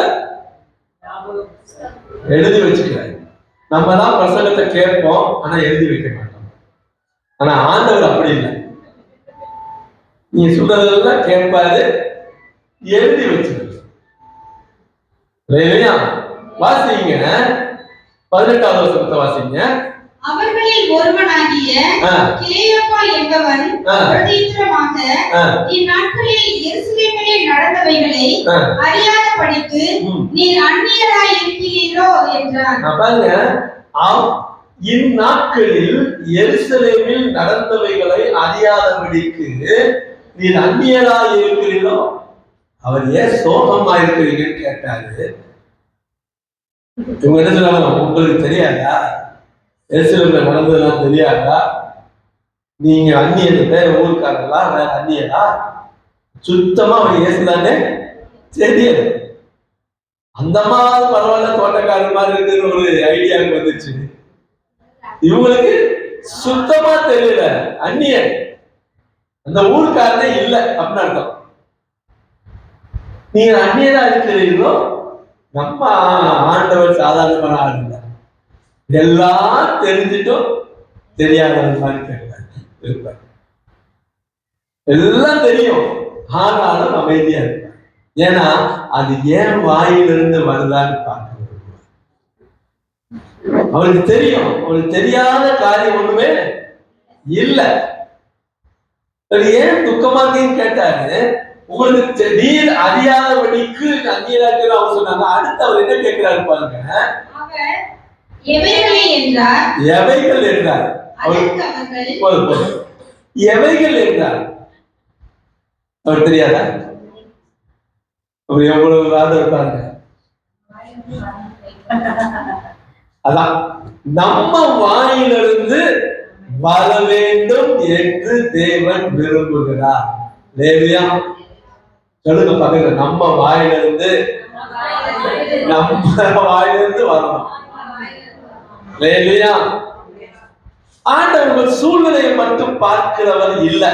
எழுதி வச்சுக்கிறார். நம்ம தான் பிரசங்கத்தை கேட்போம், ஆனா எழுதி வைக்க மாட்டோம். ஆனா ஆண்டவர் அப்படி இல்லை. நீ சொல்றதெல்லாம் கேட்பாரு, எழுதி வச்சிருக்க. வாசிங்க 18வது வசனத்தை வாசிங்க. அவர்களில் ஒருவனாகிய கிளேயோப்பா என்பவன் பிரதியுத்தரமாக, இந்நாட்களில் எருசலேமில் நடந்தவைகளை அறியாதபடிக்கு நீர் அந்நியராய் இருக்கிறீரோ என்றான். பாருங்க, இந்நாட்களில் எருசலேமில் நடந்தவைகளை அறியாதபடிக்கு நீர் அந்நியராய் இருக்கிறீரோ. அவர் ஏன் சோகமா இருக்கிறீங்கன்னு கேட்டாரு. இவங்க என்ன சொல்றாங்க? உங்களுக்கு தெரியாதா? எருசலேம்ல நடந்ததெல்லாம் தெரியாதா? நீங்க அந்நியர், வேற ஊருக்காரங்களா, வேற அந்நியரா? சுத்தமா அவர் இயேசுதானே தெரியாது. அந்த மாதிரி பரவாயில்ல, தோட்டக்காரர் மாதிரி இருக்குன்னு ஒரு ஐடியாவுக்கு வந்துச்சு. இவங்களுக்கு சுத்தமா தெரியல, அந்நியர், அந்த ஊருக்காரனே இல்லை அப்படின்னு அர்த்தம். நீங்க அந்நியரா இருக்கிறீங்களோ. நம்ம ஆண்டவர் சாதாரணமான ஆள் இல்லை, எல்லாம் தெரிஞ்சிட்டும் தெரியாத மாதிரி இருப்பார். எல்லாம் தெரியும், ஆனாலும் அமைதியா இருப்பார். ஏன்னா அது ஏன் வாயிலிருந்து வருதான்னு பார்க்க விரும்புவார். அவருக்கு தெரியும், அவருக்கு தெரியாத காரியம் ஒண்ணுமே இல்லை. ஏன் துக்கமா இருக்கீங்கன்னு கேட்டாரு. உங்களுக்கு நீர் அறியாதபடிக்கு அந்நியராக அவங்க சொன்னாங்க. அடுத்து அவர் என்ன கேட்கிறாரு பாருங்க. எவைகள் என்றார். எவைகள் என்றார் அவர் தெரியாதா? அவர் எவ்வளவு வாதம் இருப்பாங்க. அதான் நம்ம வாயிலிருந்து வர வேண்டும் என்று தேவன் விரும்புகிறார். லேவியா சொல்லுங்க பக்கத்துல, நம்ம வாயிலிருந்து வரணும். லேவியா ஆண்டவர் சூழ்நிலையை மட்டும் பார்க்கிறவர் இல்ல,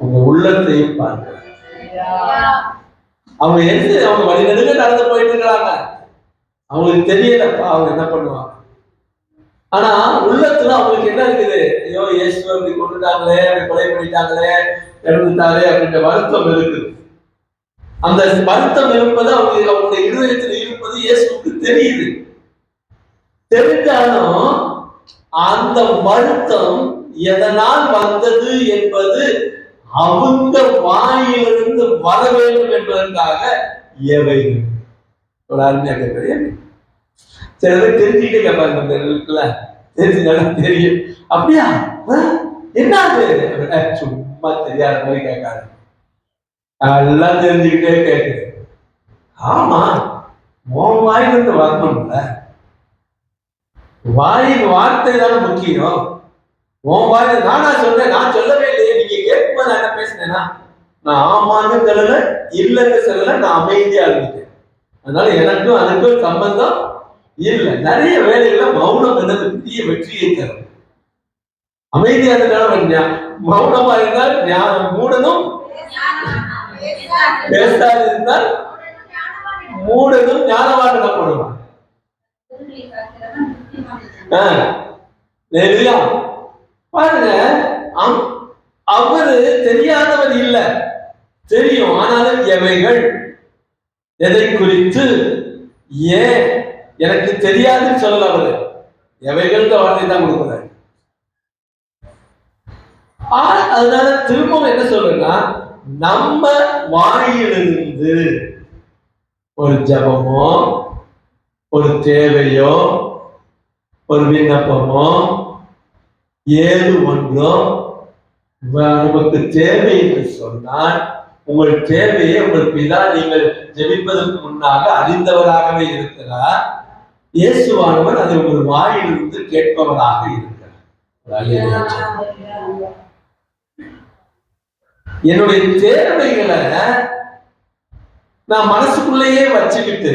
உங்க உள்ளத்தையும் பார்க்கிறார். அவங்க வழிநெடுக நடந்து போயிட்டு இருக்கிறாங்க, அவங்களுக்கு தெரியலப்பா அவங்க என்ன பண்ணுவாங்க. ஆனா உள்ளத்துல அவங்களுக்கு என்ன இருக்குது? ஐயோ இயேசு அப்படி கொண்டுட்டாங்களே, அப்படி கொலை பண்ணிட்டாங்களே, இறந்துட்டாங்களே அப்படின்ற வருத்தம் இருக்குது. அந்த வருத்தம் இருப்பது அவங்களுடைய இருதயத்தில் இருப்பது இயேசுக்கு தெரியுது. தெரிஞ்சாலும் அந்த வருத்தம் எதனால் வந்தது என்பது அவங்க வாயிலிருந்து வர வேண்டும் என்பதற்காக எவைகள் ஒரு அருமையாக இருக்கிறது. சில பேர் தெரிஞ்சுக்கிட்டே கேட்பாங்க, இருக்குல்ல தெரிஞ்சுதான் தெரியும். அப்படியா என்னது? சும்மா தெரியாத மாதிரி கேட்காது, எல்லாம் தெரிஞ்சுக்கிட்டே கேட்குது. ஆமா, உன் வாயிலிருந்து வரணும்ல, வாயின் வார்த்தை தானே முக்கியம். உன் வாயில நானா சொன்னேன்? நான் சொல்லவே இல்லையே. நீங்க கேட்கும்போது நான் என்ன பேசினேன்னா, நான் ஆமான்னு சொல்லல, இல்லைன்னு சொல்லல, நான் அமைதியா இருந்துட்டேன். அதனால எனக்கும் அதுக்கும் சம்பந்தம் இல்லை. நிறைய வேலைகளை மௌனம் என்னது பெரிய வெற்றியை தரும். அமைதியா இருந்தாலும் மௌனமா இருந்தால் மூடனும், பேசாது இருந்தால் மூடனும் ஞானவான் எனப்படுவான். பாருங்க, அவரு தெரியாதவர் இல்ல, தெரியும். ஆனாலும் எவைகள் எதை குறித்து ஏன் எனக்கு தெரியாதுன்னு சொல்லல, அவரு எவைகளுக்கு வார்த்தை தான் கொடுக்கிறார். அதனால திரும்பவும் என்ன சொல்றேன்னா, நம்ம வாயிலிருந்து ஒரு ஜபமோ, ஒரு தேவையோ, ஒரு விண்ணப்பமோ, ஏது ஒன்றோ நமக்கு தேவை என்று சொன்னால், உங்கள் தேவையை உங்கள் பிதா நீங்கள் ஜெபிப்பதற்கு முன்னாக அறிந்தவராகவே இருக்கிறார். இயேசுவானவர் அதை உங்கள் வாயிலிருந்து கேட்பவராக இருக்கிறார். என்னுடைய தேவைகளை நான் மனசுக்குள்ளேயே வச்சுக்கிட்டு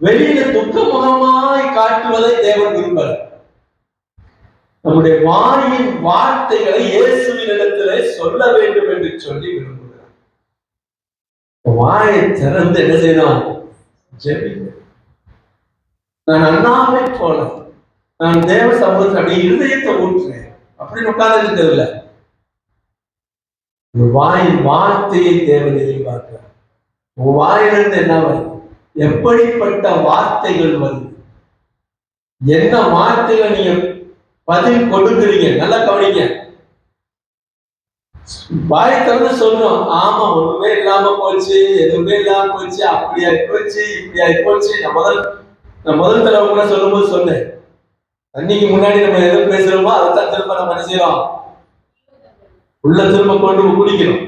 வெளியில துக்கமுகமாய் காட்டுவதை தேவன் விரும்பல. நம்முடைய வாயின் வார்த்தைகளை இயேசுவின் இடத்திலே சொல்ல வேண்டும் என்று சொல்லி விரும்புகிறார். வாயை திறந்து என்ன செய்யணும்? ஜெபிக்க. நான் அண்ணாவை போல நான் தேவ சமூகத்தில் அப்படியே இருதயத்தை ஊற்றுறேன் அப்படின்னு உட்கார்ந்து இருக்கிறதில்ல. வாயின் வார்த்தையை தேவன் எதிர்பார்க்கிறார். உன் வாயிலிருந்து என்ன வருது? எப்படிப்பட்ட வார்த்தைகள் வருது? என்ன வார்த்தைகள் நீங்க பதில் கொடுக்குறீங்க? நல்லா கவனிங்க. வாய் திறந்து சொல்றோம், ஆமா ஒண்ணுமே இல்லாம போச்சு, எதுவுமே இல்லாம போச்சு, அப்படியா போச்சு, இப்படியா போச்சு. நான் முதல் தடவை கூட சொல்லும் போது சொன்னேன், அன்னைக்கு முன்னாடி நம்ம எது பேசுறோமோ அதைத்தான் திரும்ப நம்ம என்ன செய்யறோம்? உள்ள திரும்ப கொண்டு குடிக்கிறோம்.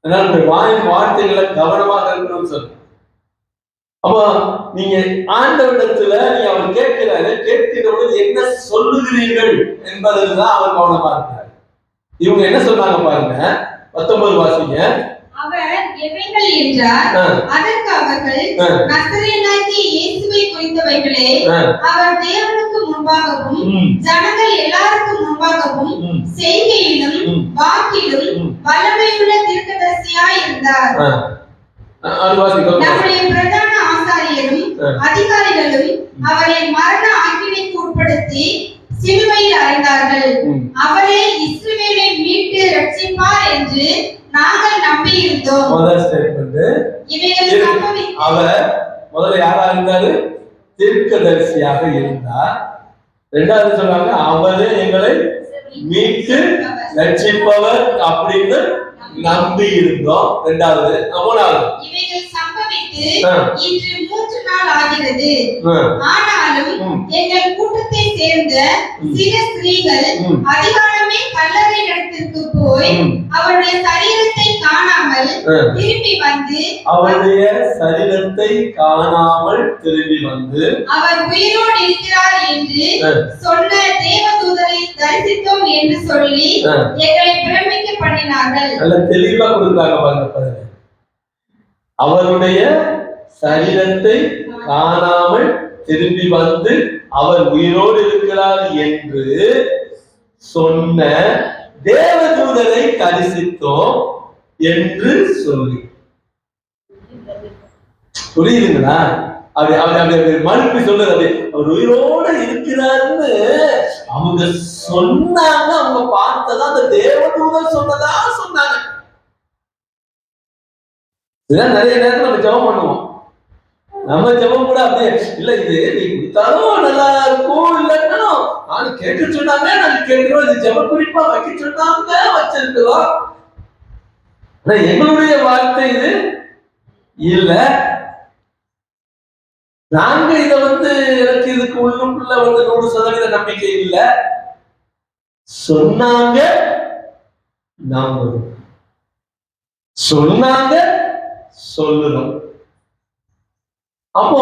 அதனால இந்த வாயின் வார்த்தைகளை கவனமாக இருக்கணும்னு சொல்றேன். அப்போ நீங்க ஆண்டவரிடத்துல நீங்க அவர் கேட்கிறாரு, கேட்கிற பொழுது என்ன சொல்லுகிறீர்கள் என்பதில் தான் அவர் கவனமா இருக்கிறார். இவங்க என்ன சொன்னாங்க பாருங்க, 19 வாசிங்க. அவர் எவைகள் என்றார், அதற்கு அவர்கள் நசரேயனாகிய இயேசுவை குறித்தவைகளே, அவர் தேவனுக்கு முன்பாகவும் ஜனங்கள் எல்லாருக்கும் முன்பாகவும் செய்கையிலும் வாக்கிலும் வல்லமையுள்ள தீர்க்கதரிசியாய் இருந்தார். நம்முடைய பிரதான ஆசாரியரும் அதிகாரிகளும் அவரை மரண ஆக்கினைக்கு உட்படுத்தி சிலுவையில் அறைந்தார்கள். அவரே இஸ்ரவேலை மீட்டு ரட்சிப்பார் என்று நாங்கள் நம்பி இருந்தோம். முதல் ஸ்டேட்மெண்ட், இவைகள் சம்பவித்தது. அவர் முதல்ல யாரா இருந்தாரு? தீர்க்கதரிசியாக இருந்தார். இரண்டாவது சொல்றாங்க, அவரே எங்களை மீட்டு ரட்சிப்பவர் அப்படின்னு நம்பி இருந்தோம். இரண்டாவது. மூணாவது, இவைகள் சம்பவித்து இன்று 3 நாள் ஆகிறது. ஆனாலும் எங்கள் கூட்டத்தை சேர்ந்த சில ஸ்திரீகள் அதிகாலமே கல்லறை இடத்திற்கு போய் அவருடைய சரீரத்தை காணாமல் திரும்பி வந்து அவருடைய சரீரத்தை காணாமல் திரும்பி வந்து அவர் உயிரோடு இருக்கிறார் என்று சொன்ன தேவதூதரை தரிசித்தோம் என்று சொல்லி எங்களை பிரமிக்க பண்ணினார்கள். நல்ல தெளிவா கொடுக்குறாங்க பாருங்க. அவருடைய சரீரத்தை காணாமல் திரும்பி வந்து அவர் உயிரோடு இருக்கிறார் என்று சொன்ன தேவதூதரை தரிசித்தோம் என்று சொல்லி. புரியுதுங்களா? அப்படி மறுப்பு சொல்றது அவர் உயிரோடு இருக்கிறார்னு அவங்க சொன்னாங்க. அவங்க பார்த்ததா அந்த தேவதூதர் சொன்னதா சொன்னாங்க. இதெல்லாம் நிறைய நேரத்தில் நம்ம ஜெபம் பண்ணுவோம். நம்ம ஜெபம் கூட அப்படியே இல்ல, இது நீ கொடுத்தாலும் நல்லா இருக்கும், இல்லைன்னாலும் நானும் கேட்க சொன்னாங்க, நாங்க கேட்கிறோம், இது ஜெப குறிப்பா வைக்க சொன்னாங்க, வச்சிருக்கிறோம். ஆனா எங்களுடைய வார்த்தை இது இல்ல. நாங்க இத எனக்கு இதுக்கு உள்ளுக்குள்ள 100% நம்பிக்கை இல்ல. சொன்னாங்க, நம்புறோம். சொன்னாங்க, சொல்லுறோம். அப்போ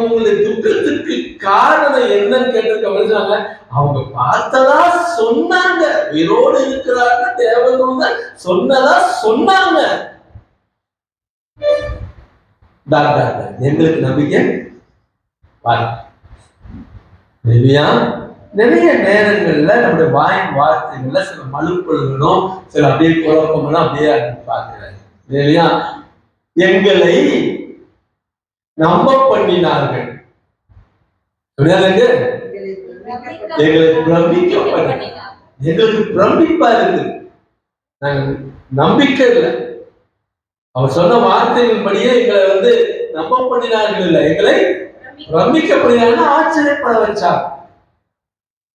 உங்களுடைய துக்கத்துக்கு காரணம் என்னன்னு கேட்டிருக்க. அவங்க பார்த்ததா சொன்னாங்க, உயிரோடு இருக்கிறாங்க, தேவதூதர் சொன்னதா சொன்னாங்க. எங்களுக்கு நம்பிக்கை நிறைய நேரங்கள்ல நம்முடைய வாயின் வார்த்தைகள்ல சில மழுப்பொழுகளும் சில அப்படியே குழப்பங்களும் அப்படியே பார்க்கிறாங்க இல்லையா? எங்களை நம்ப பண்ணினார்கள். எங்களுக்கு பிரமிப்பா இருக்கு. நாங்க நம்பிக்கை இல்லை. அவர் சொன்ன வார்த்தைகள் படியே எங்களை நம்ப பண்ணினார்கள் இல்லை, எங்களை பிரமிக்க பண்ணினாங்க, ஆச்சரியப்பட வச்சா.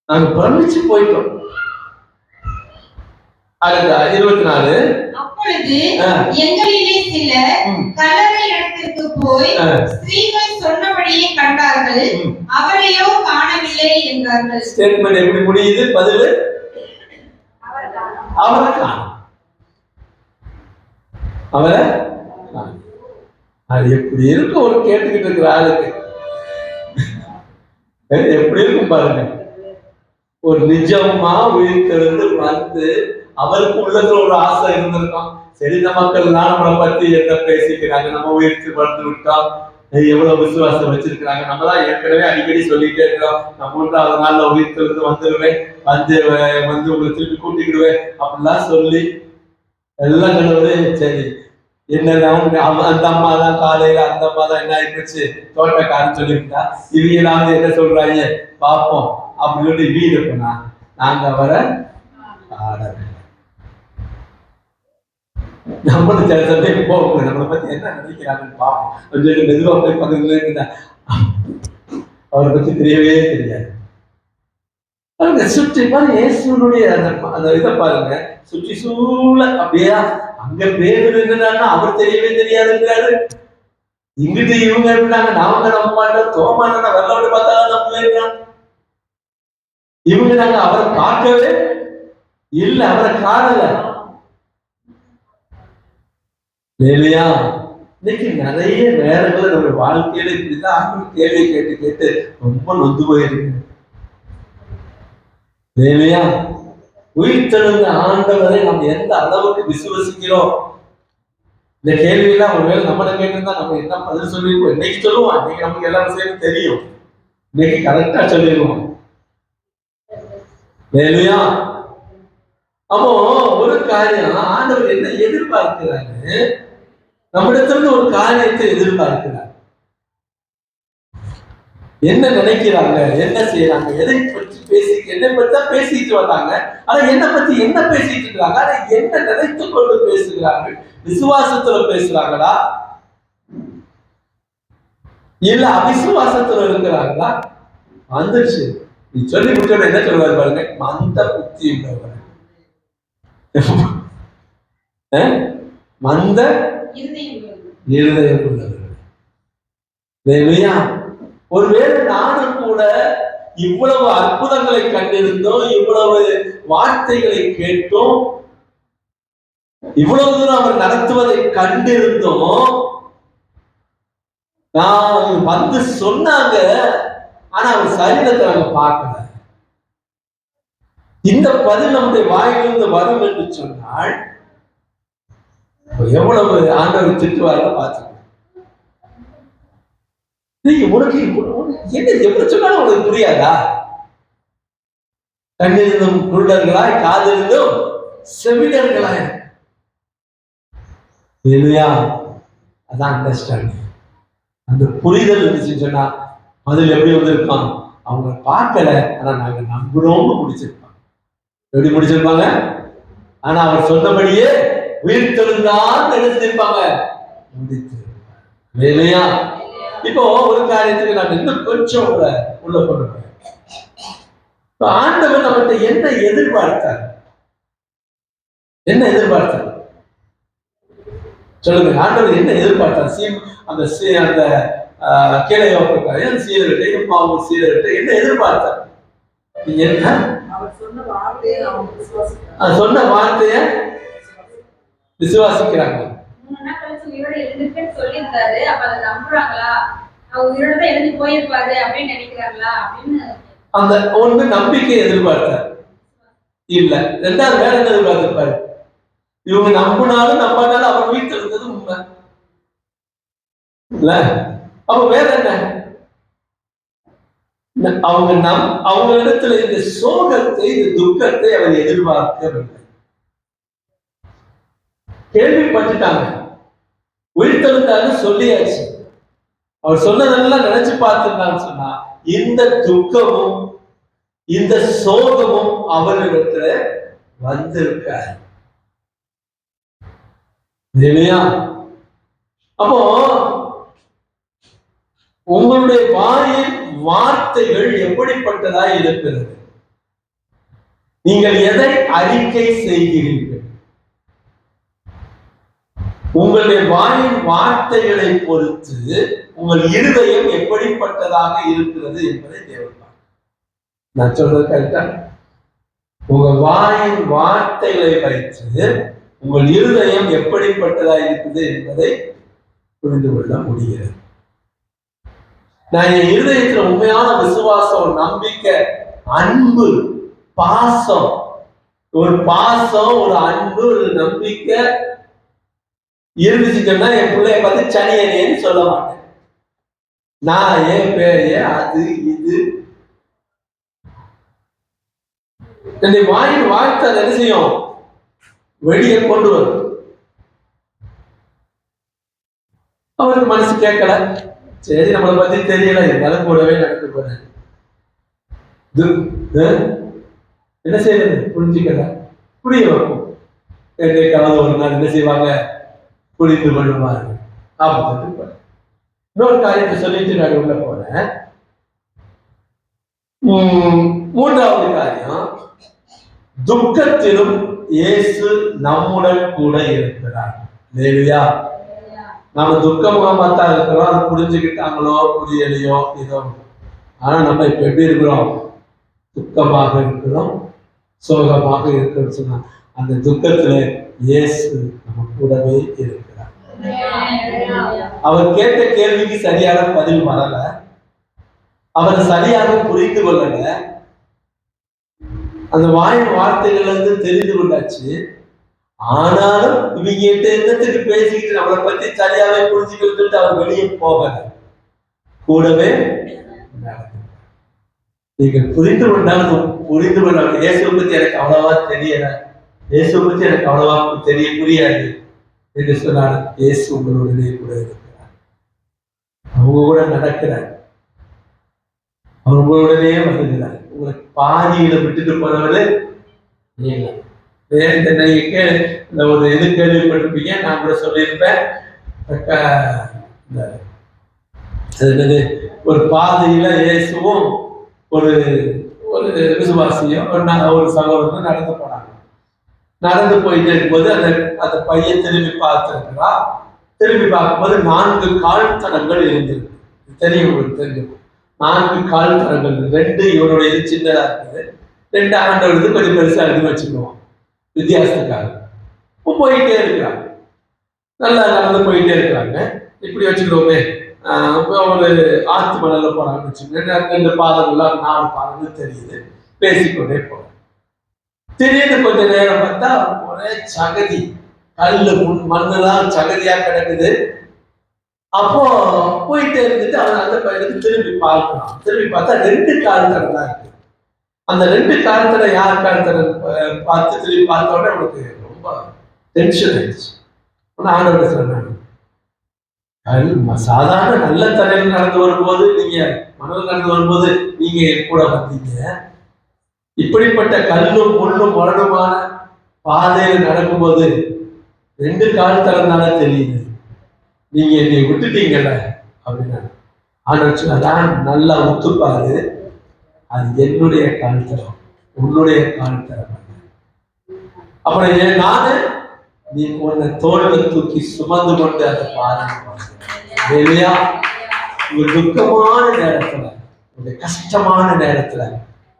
நாங்க பிரமிச்சு போயிட்டோம். 24 அப்பொழுது எங்களிலே சிலர் கல்லறை இடத்திற்கு போய் ஸ்திரீகள் சொன்னபடியே கண்டார்கள், அவரையோ காணவில்லை என்றார்கள். ஸ்டேட்மெண்ட் எப்படி முடியுது? பதில் அவரை காணோம். அவரை அது எப்படி இருக்கும்? ஒரு கேட்டுக்கிட்டு இருக்கிற ஆளுக்கு எப்படி இருக்கும் பாருங்க. ஒரு நிஜமா உயிர்த்தெழுந்து வந்து அவருக்கு உள்ளத்துல ஒரு ஆசை இருந்திருக்கும். சரி, இந்த மக்கள்லாம் நம்மளை பத்தி என்ன பேசிக்கிறாங்க, நம்ம உயிர்த்து வளர்ந்து விட்டோம், எவ்வளவு விசுவாசம் வச்சிருக்கிறாங்க, நம்ம தான் ஏற்கனவே அடிக்கடி சொல்லிட்டே இருக்கிறோம், நான் 3வது நாள்ல உயிர்த்தெழுந்து வந்துடுவேன், வந்து உங்களை திருப்பி கூட்டிக்கிடுவேன் அப்படிலாம் சொல்லி எல்லாம் சொல்லுவது. சரி, என்ன அந்த அம்மா தான் காலையில அந்த அம்மா தான் என்ன ஆயிடுச்சு, தோட்டக்காரன்னு சொல்லிவிட்டா, இவங்களாவது என்ன சொல்றாங்க பார்ப்போம் அப்படின்னு சொல்லி வீடு போனா நாங்க வர நம்மளும் சில சமயம் போக நம்மளை பத்தி என்ன நினைக்கிறாங்கன்னு பார்ப்போம். கொஞ்சம் மெதுவா போய் பக்கத்துல அவரை பத்தி தெரியவே தெரியாது. சுற்றி பாருங்க, இயேசுனுடைய அந்த இதை பாருங்க, சுற்றி சூழ அப்படியே அங்க பேரு என்னன்னா அவர் தெரியவே தெரியாதுங்கிறாரு. இங்கிட்டு இவங்க எப்படினாங்க, நாம நம்ப மாட்டோம், தோமான வெள்ளோடு பார்த்தாலும் நம்ம இவங்க நாங்க அவரை பார்க்கவே இல்லை, அவரை காணல இல்லையா? இன்னைக்கு நிறைய நேரங்கள் நம்ம வாழ்க்கையில இப்படிதான் கேள்வி கேட்டு கேட்டு ரொம்ப நொந்து போயிருக்கு இல்லையா? உயிர்த்தெழுந்த ஆண்டவரை நம்ம எந்த அளவுக்கு விசுவசிக்கிறோம்? இந்த கேள்வியெல்லாம் ஒருவேளை நம்மளை கேட்டிருந்தா நம்ம என்ன பதில் சொல்லிருக்கோம். இன்னைக்கு சொல்லுவோம், இன்னைக்கு நமக்கு எல்லா விஷயமும் தெரியும், இன்னைக்கு கரெக்டா சொல்லிடுவோம் இல்லையா? அப்போ ஒரு காரியம் ஆண்டவர் என்ன எதிர்பார்க்கிறாரு, நம்மிடத்திலிருந்து ஒரு காரியத்தை எதிர்பார்க்கிறார். என்ன நினைக்கிறாங்க, என்ன செய்யறாங்க, எதை பற்றி என்னை பற்றி தான் பேசிட்டு வந்தாங்க. ஆனா என்னை பத்தி என்ன பேசிட்டு இருக்காங்க, ஆனா என்ன நினைத்து கொண்டு பேசுகிறார்கள்? விசுவாசத்துல பேசுறாங்களா இல்ல அவிசுவாசத்துல இருக்கிறாங்களா? வந்துருச்சு. நீ சொல்லி முடிச்சோட என்ன சொல்லுவாரு பாருங்க, மந்த புத்தி உள்ளவர், மந்த இருதயம் உள்ளவர். ஒருவேளை நானும் கூட இவ்வளவு அற்புதங்களை கண்டிருந்தோம், இவ்வளவு வார்த்தைகளை கேட்டோம், இவ்வளவு தூரம் அவர் நடத்துவதை கண்டிருந்தோம். நான் வந்து சொன்னாங்க, ஆனா அவர் சரீரத்தை அவங்க பார்க்கல. இந்த பதில் நம்முடைய வாயிலிருந்து வரும் என்று சொன்னால் எவ்வளவு ஆண்டவர் திட்டுவார்னு பார்த்துக்கணும். உனக்கு என்ன எப்படி சொன்னாலும் உனக்கு புரியாதா? கண்ணிருந்தும் குருடர்களாய், காதிருந்தும் செவிடர்களாய். இல்லையா? அதான் அண்டர்ஸ்டாண்டிங். அந்த புரிதல் இருந்துச்சுன்னு சொன்னா அதில் எப்படி வந்திருப்பான்? அவங்க பார்க்கல, ஆனா நாங்க நம்புறோம்னு முடிச்சிருப்பாங்க. எப்படி முடிச்சிருப்பாங்க? ஆனா அவர் சொன்னபடியே உயிர்த்தெழுந்தான் நினைச்சிருப்பாங்க, முடித்திருப்பாங்க. இல்லையா? இப்போ ஒரு காரியத்துக்கு நான் இன்னும் கொஞ்சம் உள்ள கொண்டு போறேன். ஆண்டவர் நம்மகிட்ட என்ன எதிர்பார்த்தார்? என்ன எதிர்பார்த்தார் சொல்லுங்க. ஆண்டவர் என்ன எதிர்பார்த்தார்? அந்த கீழையோப்பட்டாரு சீரகட்டையும் பாம்பு சீரகட்டை என்ன எதிர்பார்த்தார்? என்ன சொன்ன வார்த்தைய விசுவாசிக்கிறாங்க. அந்த ஒன்று நம்பிக்கை எதிர்பார்த்தார் இல்ல. ரெண்டாவது வேற என்ன எதிர்பார்த்திருப்பாரு? இவங்க நம்பினாலும் நம்பாட்டாலும் அவர் வீட்டில் இருந்தது உண்மை இல்ல. அப்ப வேற என்ன? அவங்க இடத்துல இந்த சோகத்தை, இந்த துக்கத்தை அவர் எதிர்பார்க்கவில்லை. கேள்விப்பட்டுட்டாங்க, உயிர்த்தெழுந்தாங்க சொல்லியாச்சு. அவர் சொன்னதெல்லாம் நினைச்சு பார்த்துட்டான்னு சொன்னா இந்த துக்கமும் இந்த சோகமும் அவரிடத்துல வந்திருக்காரு இல்லையா? அப்போ உங்களுடைய வாயின் வார்த்தைகள் எப்படிப்பட்டதா இருக்கிறது? நீங்கள் எதை அறிக்கை செய்கிறீர்கள்? உங்களுடைய வாயின் வார்த்தைகளை பொறுத்து உங்கள் இருதயம் எப்படிப்பட்டதாக இருக்கிறது என்பதை தேவைப்படும். நான் சொல்றது கரெக்டா? உங்க வாயின் வார்த்தைகளை வைத்து உங்கள் இருதயம் எப்படிப்பட்டதா இருக்குது என்பதை புரிந்து கொள்ள முடிகிறது. நான் என் இருதயத்துல உண்மையான விசுவாசம், நம்பிக்கை, அன்பு, பாசம், ஒரு அன்பு, ஒரு நம்பிக்கை இருந்துச்சுன்னா என் பிள்ளைய பார்த்து சனியனேன்னு சொல்ல மாட்டேன். நான் என் பேரைய அது இது வாயின் வார்த்தை அதை என்ன செய்யும்? வெளியே கொண்டு வரும். அவருக்கு மனசு கேட்கல, சரி நம்மளை பத்தி தெரியல, இருந்தாலும் கூடவே நடந்து போறேன். என்ன செய்யறது? புரிஞ்சுக்கல, புரிய வைக்கும். என்றைக்காவது ஒரு நாள் என்ன செய்வாங்க? புரிந்து கொள்ளுவார்கள். ஆபத்து. இன்னொரு காரியத்தை சொல்லிட்டு நான் உள்ள போறேன். மூன்றாவது காரியம், துக்கத்திலும் இயேசு நம்முடன் கூட இருக்கிறார். இல்லையா? நாம துக்கமுகமா தான் இருக்கிறோம். அது புரிஞ்சுக்கிட்டாங்களோ புரியலையோ ஏதோ, ஆனா நம்ம இப்ப எப்படி இருக்கிறோம்? துக்கமாக இருக்கிறோம், சோகமாக இருக்கிறோம் சொன்னா அந்த துக்கத்துல இயேசு நம்ம கூடவே இருக்கிறார். அவர் கேட்ட கேள்விக்கு சரியான பதில் வரல, அவர் சரியாக புரிந்து கொள்ளல. அந்த வாயின் வார்த்தைகள் இருந்து தெரிந்து கொண்டாச்சு. ஆனாலும் இவங்க என்னத்துக்கு பேசிக்கிட்டு நம்மளை பத்தி சரியாவே புரிஞ்சுக்கிட்டு அவர் வெளியே போகல, கூடவே. நீங்கள் புரிந்து கொண்டாலும் புரிந்து கொள்ளாங்க. இயேசுவை பத்தி எனக்கு அவ்வளவா தெரியல, இயேசுவை பத்தி எனக்கு அவ்வளவா புரியாது என்று சொன்னார். இயேசு உங்களுடனே கூட இருக்கிறார், அவங்க கூட நடக்கிறார், அவர் உங்களுடனே வருகிறார். உங்களை பாதியில விட்டுட்டு போனவரு நீங்க. இந்த ஒரு இது கேள்விப்பட்டிருப்பீங்க, நான் கூட சொல்லியிருப்பேன். ஒரு பாதையில இயேசுவும் ஒரு விசுவாசியும் ஒரு சகோதரனும் நடந்து போனாங்க. நடந்து போயிட்டு இருக்கும்போது அந்த பையன் திரும்பி பார்த்துருக்கிறா. திரும்பி பார்க்கும்போது 4 கால் தடங்கள் இருந்திருக்கு. தெரியும், உங்களுக்கு தெரியும். 4 கால் தடங்கள், 2 இவனுடைய இது சின்னதா இருக்குது, 2 ஆண்டோட இது கொஞ்சம் பெருசா இருக்குன்னு வச்சுக்குவோம் வித்தியாசத்துக்காக. போயிட்டே இருக்கிறாங்க, நல்லா நடந்து போயிட்டே இருக்கிறாங்க. இப்படி வச்சுக்கிறோமே, ஒரு ஆத்து மணல்ல போறாங்கன்னு வச்சுக்கோங்க, 2 பாதங்கள்லாம் 4 பாதங்கள் தெரியுது, பேசிக்கொண்டே போறாங்க. திடீர்னு கொஞ்ச நேரம் பார்த்தா ஒரே சகதி, கல்லு மண்ணெல்லாம் சகதியா கிடக்குது. அப்போ போயிட்டே இருந்துட்டு அவன் அந்த பையனுக்கு திரும்பி பார்க்கலாம். திரும்பி பார்த்தா 2 கால் தடை தான் இருக்கு. அந்த 2 கால் தடை யார் கால் தடை பார்த்து திரும்பி பார்த்த உடனே அவனுக்கு ரொம்ப டென்ஷன் ஆயிடுச்சு. ஆண்டவர்கிட்ட சொன்னாங்க, சாதாரண நல்ல தரையில் நடந்து வரும்போது, நீங்க மணல் நடந்து வரும்போது நீங்க என் கூட வந்தீங்க, இப்படிப்பட்ட கல்லும் முள்ளும் முரடுமான பாதையில் நடக்கும்போது 2 கால் தடம் தானே தெரியுது, நீங்க என்னை விட்டுட்டீங்கல்ல அப்படின்னா. ஆனா நல்லா ஒத்துப்பாரு, அது என்னுடைய கால் தடம், உன்னுடைய கால் தடம். அப்புறம் நானு நீ உன்னை தோல்ல தூக்கி சுமந்து கொண்டு அந்த பாதை இல்லையா? உங்க துக்கமான நேரத்துல, உங்க கஷ்டமான நேரத்துல,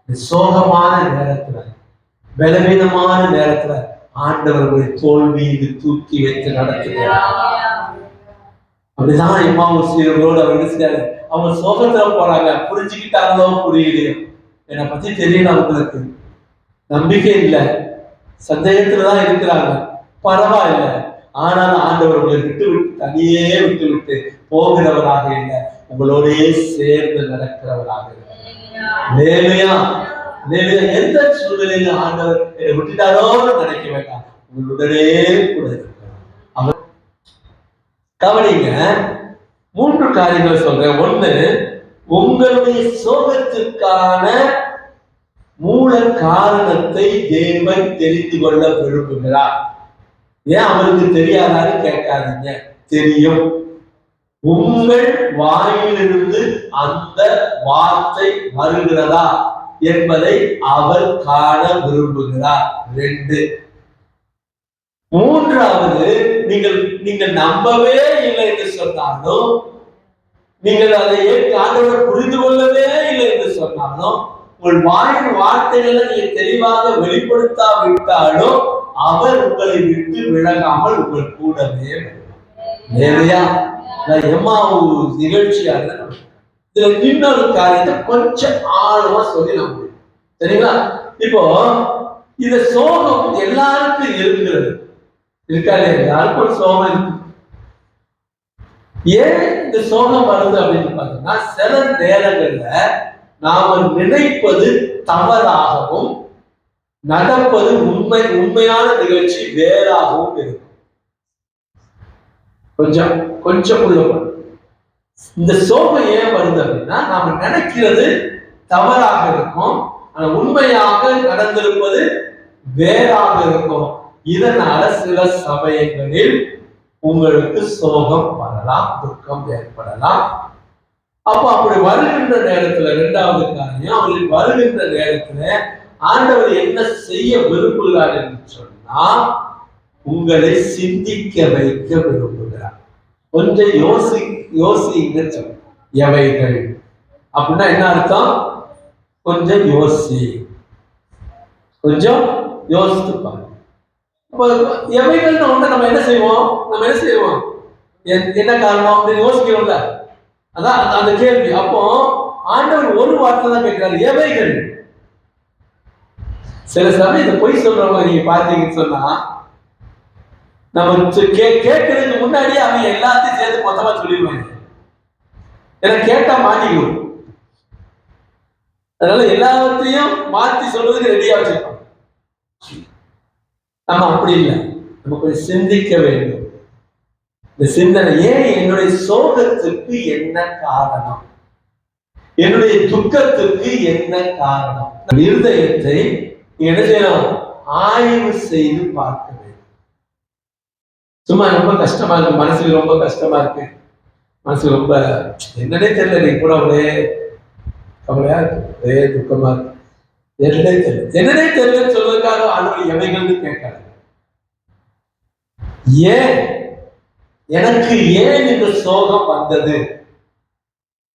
சோகமான நேரத்துல, பலவீனமான நேரத்துல ஆண்டவர்களை தோல் மீது தூக்கி வைத்து நடத்துகிறார். அப்படிதான் இம்மாவுசியர்களோடு அவர் இருக்கிறாரு. அவங்க சோகத்துல போறாங்க, புரிஞ்சுக்கிட்டாங்களோ புரியலையோ, என்னை பத்தி தெரியல, அவங்களுக்கு நம்பிக்கை இல்லை, சந்தேகத்துலதான் இருக்கிறாங்க, பரவாயில்லை. ஆனால் ஆண்டவர் உங்களை விட்டு தனியே விட்டு போகிறவராக இல்லை, உங்களோடயே சேர்ந்து நடக்கிறவராக இருக்கிறார். எந்த சூழ்நிலையில ஆண்டவர் என்னை விட்டுட்டாரோன்னு நினைக்க வேண்டாம், உங்களுடனே கூட இருக்கிறார். அவர் கவனிங்க, 3 காரியங்களை சொல்றேன். 1, உங்களுடைய சோகத்திற்கான மூல காரணத்தை தேவன் தெரிந்து கொள்ள விரும்புகிறார். ஏன் அவருக்கு தெரியாதான்னு கேட்காதீங்க, தெரியும். உங்கள் வாயிலிருந்து அந்த வார்த்தை வருகிறதா என்பதை அவர் காண விரும்புகிறார். 2, 3வது, நீங்கள் நம்பவே இல்லை என்று சொன்னாலும், நீங்கள் அதை ஆண்டவர் புரிந்து கொள்ளவே இல்லை என்று சொன்னாலும், உங்கள் வாயின் வார்த்தைகளை நீங்க தெளிவாக வெளிப்படுத்தாவிட்டாலும் அவர் உங்களை விட்டு விலகாமல் உங்கள் கூடவே நிகழ்ச்சியாக. இதுல இன்னொரு காரியத்தை கொஞ்சம் ஆழமா சொல்லி நம்ம சரிங்களா? இப்போ இந்த சோகம் எல்லாருக்கும் இருக்கிறது, இருக்கா இல்லையா? எல்லாருக்கும் ஒரு சோகம் இருக்கு. ஏன் இந்த சோகம் வருது அப்படின்னு பார்த்தீங்கன்னா, சில நேரங்கள்ல நாம நினைப்பது தவறாகவும் நடப்பது உண்மையான நிகழ்ச்சி வேறாகவும் இருக்கும். கொஞ்சம் உள்ள இந்த சோகம் ஏன் வருது அப்படின்னா, நாம நினைக்கிறது தவறாக இருக்கும், ஆனா உண்மையாக நடந்திருப்பது வேறாக இருக்கும். இதனால சில சமயங்களில் உங்களுக்கு சோகம் வரலாம், துக்கம் ஏற்படலாம். அப்போ அப்படி வருகின்ற நேரத்துல 2வது காரியம், அவர்கள் வருகின்ற நேரத்துல ஆண்டவர் என்ன செய்ய விரும்புகிறார் என்று சொன்னா, உங்களை சிந்திக்க வைக்க விரும்புகிறார். கொஞ்சம் யோசிங்க. எவைகள் அப்படின்னா என்ன அர்த்தம்? கொஞ்சம் கொஞ்சம் யோசித்து பாருங்க. எவைகள் நம்ம என்ன செய்வோம்? என்ன காரணம் அப்படின்னு யோசிக்கிறோம்ல, அதான் அந்த கேள்வி. அப்போ ஆண்டவர் ஒரு வார்த்தை தான் கேட்கிறாரு, எவைகள். சில சமயம் இந்த பொய் சொல்றவங்க நீங்க பாத்தீங்கன்னு சொன்னா, நம்ம கேட்கறதுக்கு முன்னாடியே அவங்க எல்லாத்தையும் சேர்த்து மொத்தமா சொல்லிடுவாங்க. ஏன்னா கேட்டா மாட்டிக்குவோம், அதனால எல்லாத்தையும் மாத்தி சொல்றதுக்கு ரெடியா வச்சிருக்கோம். நம்ம அப்படி இல்லை, நம்ம கொஞ்சம் சிந்திக்க வேண்டும். இந்த சிந்தனை, ஏன் என்னுடைய சோகத்துக்கு என்ன காரணம், என்னுடைய துக்கத்துக்கு என்ன காரணம்? இருதயத்தை என்ன செய்யணும்? ஆய்வு செய்து பார்க்க வேண்டும். சும்மா ரொம்ப கஷ்டமா இருக்கு, மனசுக்கு ரொம்ப கஷ்டமா இருக்கு, மனசுக்கு ரொம்ப என்னன்னே தெரியல, நீ கூட ஒரே கவலையா இருக்கு, ஒரே துக்கமா இருக்கு, என்னன்னே தெரியலன்னு சொல்வதற்காக ஆண்டவர் எவைகள்னு கேட்கல. ஏன் எனக்கு ஏன் இந்த சோகம் வந்தது,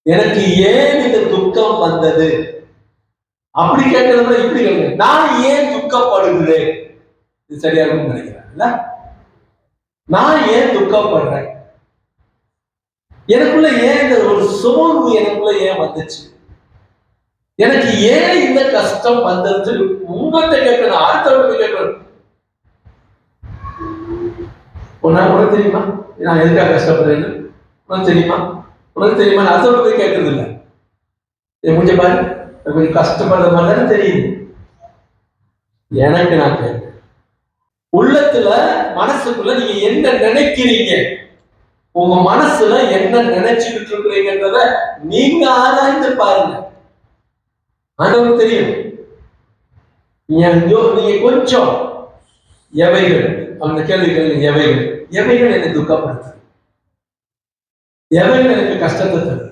எனக்கு ஏன் இந்த துக்கம் வந்தது அப்படி கேட்கறதுல இப்படி கேட்க, நான் ஏன் துக்கப்படுகிறேன், இது சரியாக நினைக்கிறேன். நான் ஏன் துக்கப்படுறேன்? எனக்குள்ள ஏன் இந்த ஒரு சோர்வு எனக்குள்ள ஏன் வந்துச்சு? எனக்கு ஏன் இந்த கஷ்டம் வந்தது? உங்கள்கிட்ட கேட்கணும், அடுத்தவங்க கேட்கணும். உனக்கு தெரியுமா நான் எதுக்காக கஷ்டப்படுறேன்னு? உனக்கு தெரியுமா? உனக்கு தெரியுமா? நான் அடுத்தவங்க போய் கேட்கறது இல்லை. முடிஞ்ச பாரு கொஞ்சம் கஷ்டப்படுற மாதிரி தானே தெரியுது. எனக்கு நான் கேட்கிறேன், உள்ளத்துல மனசுக்குள்ள நீங்க என்ன நினைக்கிறீங்க? உங்க மனசுல என்ன நினைச்சுக்கிட்டு இருக்கிறீங்கன்றத நீங்க ஆராய்ந்து பாருங்க. ஆண்டவருக்கு தெரியும். நீங்க கொஞ்சம் எவைகள் அந்த கேள்வி கேள்வி, எவைகள் எவைகள் எனக்கு துக்கப்படுத்து, எவைகள் எனக்கு கஷ்டத்தை தருது,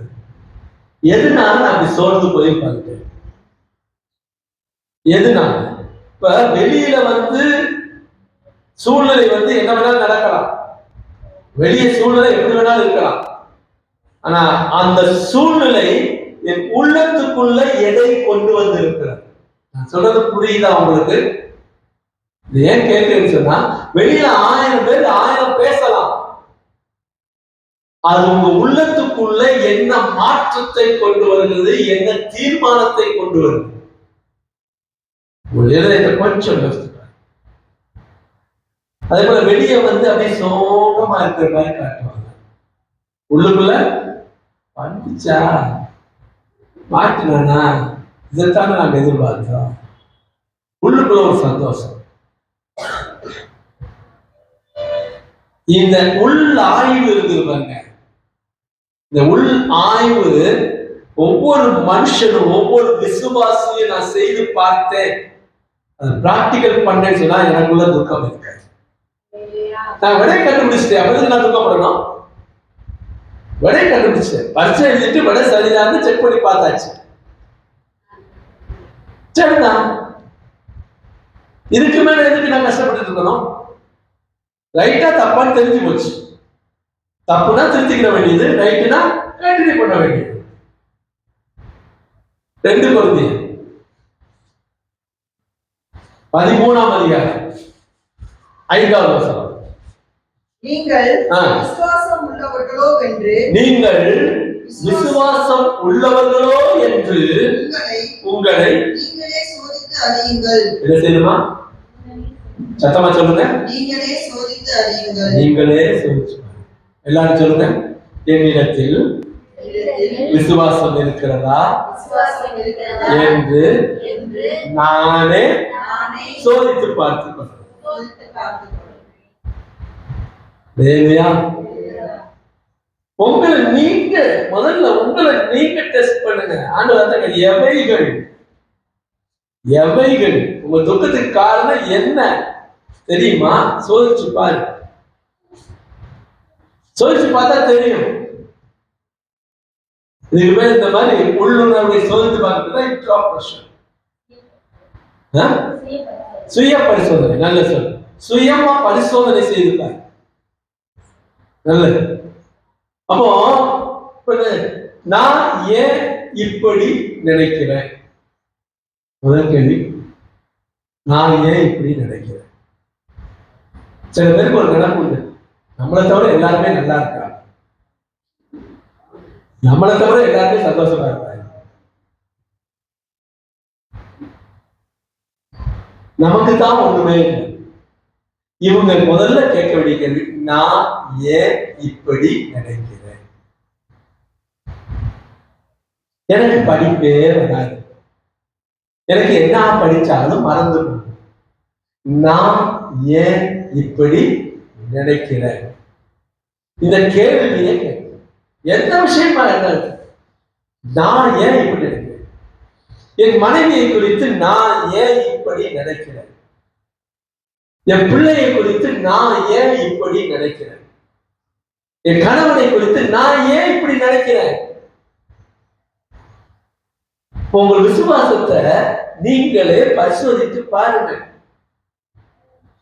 எதுனால நான் அப்படி சோர்ந்து போய் பார்த்தேன்? எதுனால? இப்ப வெளியில சூழ்நிலை என்ன வேணாலும் நடக்கலாம், வெளியே சூழ்நிலை எப்படி வேணாலும் இருக்கலாம். ஆனா அந்த சூழ்நிலை என் உள்ளத்துக்குள்ள எதை கொண்டு வந்து இருக்கிறார்? நான் சொல்றது புரியுதா உங்களுக்கு? ஏன் கேட்கிறேன்னு சொன்னா, வெளியில 1000 பேர் 1000 பேசலாம், அது உங்க உள்ளத்துக்குள்ள என்ன மாற்றத்தை கொண்டு வருகிறது, என்ன தீர்மானத்தை கொண்டு வருகிறது? கொஞ்சம் யோசிச்சுப்பாரு. அதே போல வெளியே அப்படியே சோகமா இருக்கிற மாதிரி காட்டுவாங்க, உள்ளுக்குள்ள வந்துச்சா மாட்டினா இதைத்தானே நாங்க எதிர்பார்க்கிறோம். உள்ளுக்குள்ள ஒரு சந்தோஷம். இந்த உள் ஆய்வு இருக்குது பாருங்க. இந்த உள் ஆய்வு ஒவ்வொரு மனுஷனும் ஒவ்வொரு விசுவாசியும் நான் செய்து பார்த்தேன், அது பிராக்டிகல் பண்ணேன்னு சொன்னா எனக்குள்ள துக்கம் இருக்காது. நான் விடை கண்டுபிடிச்சிட்டேன், அப்படி நான் துக்கப்படணும்? விடை கண்டுபிடிச்சேன், பரிசை எழுதிட்டு விடை சரிதான் செக் பண்ணி பார்த்தாச்சு, சரிதான். இதுக்கு மேல எதுக்கு நான் கஷ்டப்பட்டு இருக்கணும்? ரைட்டா தப்பான்னு தெரிஞ்சு போச்சு. தப்புனா திருத்திக்கிற வேண்டியது, ரைட்டுனா கண்டினியூ பண்ண வேண்டியது. 2 கொரிந்தியர் 13ஆம் அதிகாரம் 5வது வசனம். நீங்கள் விசுவாசம் உள்ளவர்களோ என்று உங்களை நீங்களே சோதித்து அறியுங்கள். என்ன செய்யணுமா? சத்தமா சொல்லுங்க. நீங்களே சோதித்து அறியுங்கள். நீங்களே சோதிச்சு எல்லாரும் சொல்லுங்க. என்னிடத்தில் விசுவாசம் இருக்கிறதா என்று நானே சோதித்து பார்த்து உங்களை நீங்க முதல்ல உங்களை நீங்க டெஸ்ட் பண்ணுங்க. ஆண்டவர் எவைகள் உங்க துக்கத்துக்கு காரணம் என்ன தெரியுமா? சோதிச்சு பாரு. சோதிச்சு பார்த்தா தெரியும். இதுக்கு மேல இந்த மாதிரி உள்ளுணர்வை சோதித்து பார்க்கறதுதான் இன்ட்ராஸ்பெக்ஷன். சுய பரிசோதனை. நல்ல சொல். சுயமா பரிசோதனை செய்திருக்காங்க. நல்லது. அப்போ நான் ஏன் இப்படி நினைக்கிறேன்? முதல் கேள்வி, நான் ஏன் இப்படி நினைக்கிறேன்? சில பேருக்கு ஒரு நினைப்பு உண்டு, நம்மளை தவிர எல்லாருமே நல்லா இருக்காங்க, நம்மளை தவிர எல்லாருமே சந்தோஷமா இருக்காங்க, நமக்கு தான் ஒண்ணுமே இல்லை. இவங்க முதல்ல கேட்க வேண்டிய கேள்வி, நான் ஏன் இப்படி நினைக்கிறேன்? எனக்கு படிப்பே வராது, எனக்கு என்ன படிச்சாலும் மறந்து போகும், நான் ஏன் இப்படி நினைக்கிறேன்? இந்த கேள்வியே கேட்க எந்த விஷயமா இருந்தாலும் நான் ஏன் இப்படி நினைக்கிறேன்? என் மனைவியை குறித்து நான் ஏன் இப்படி நினைக்கிறேன்? என் பிள்ளையை குறித்து நான் ஏன் இப்படி நினைக்கிறேன்? என் கணவனை குறித்து நான் ஏன் இப்படி நினைக்கிறேன்? உங்கள் விசுவாசத்தை நீங்களே பரிசோதித்து பாருங்க.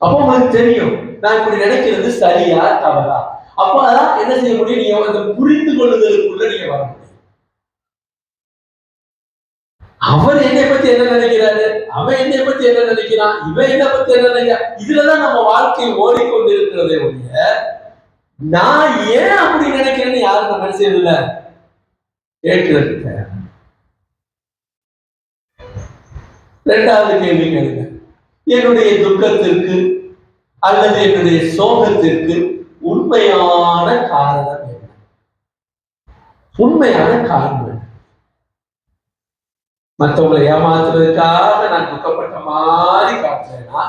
அப்போ உங்களுக்கு தெரியும் நான் இப்படி நினைக்கிறது சரியா தவறா. அப்ப அதான் என்ன செய்ய முடியும்? நீங்க அந்த புரிந்து கொள்ளுதலுக்குள்ள நீங்க வர முடியும். அவர் என்னை பத்தி என்ன நினைக்கிறாரு, அவன் என்னை பத்தி என்ன நினைக்கிறான், இவன் என்ன பத்தி என்ன நினைக்கிறான், இதுலதான் நம்ம வாழ்க்கை ஓடிக்கொண்டிருக்கிறதே ஒழிய நான் ஏன் அப்படி நினைக்கிறேன்னு யாரும் நம்ம செய்யல கேட்கிறதுக்கு. இரண்டாவது கேள்வி கேளுங்க, என்னுடைய துக்கத்திற்கு அல்லது என்னுடைய சோகத்திற்கு உண்மையான காரணம் என்ன? உண்மையான காரணம் என்ன? மற்றவங்களை ஏமாத்துறதுக்காக நான் துக்கப்பட்ட மாதிரி காட்டுறேன்னா,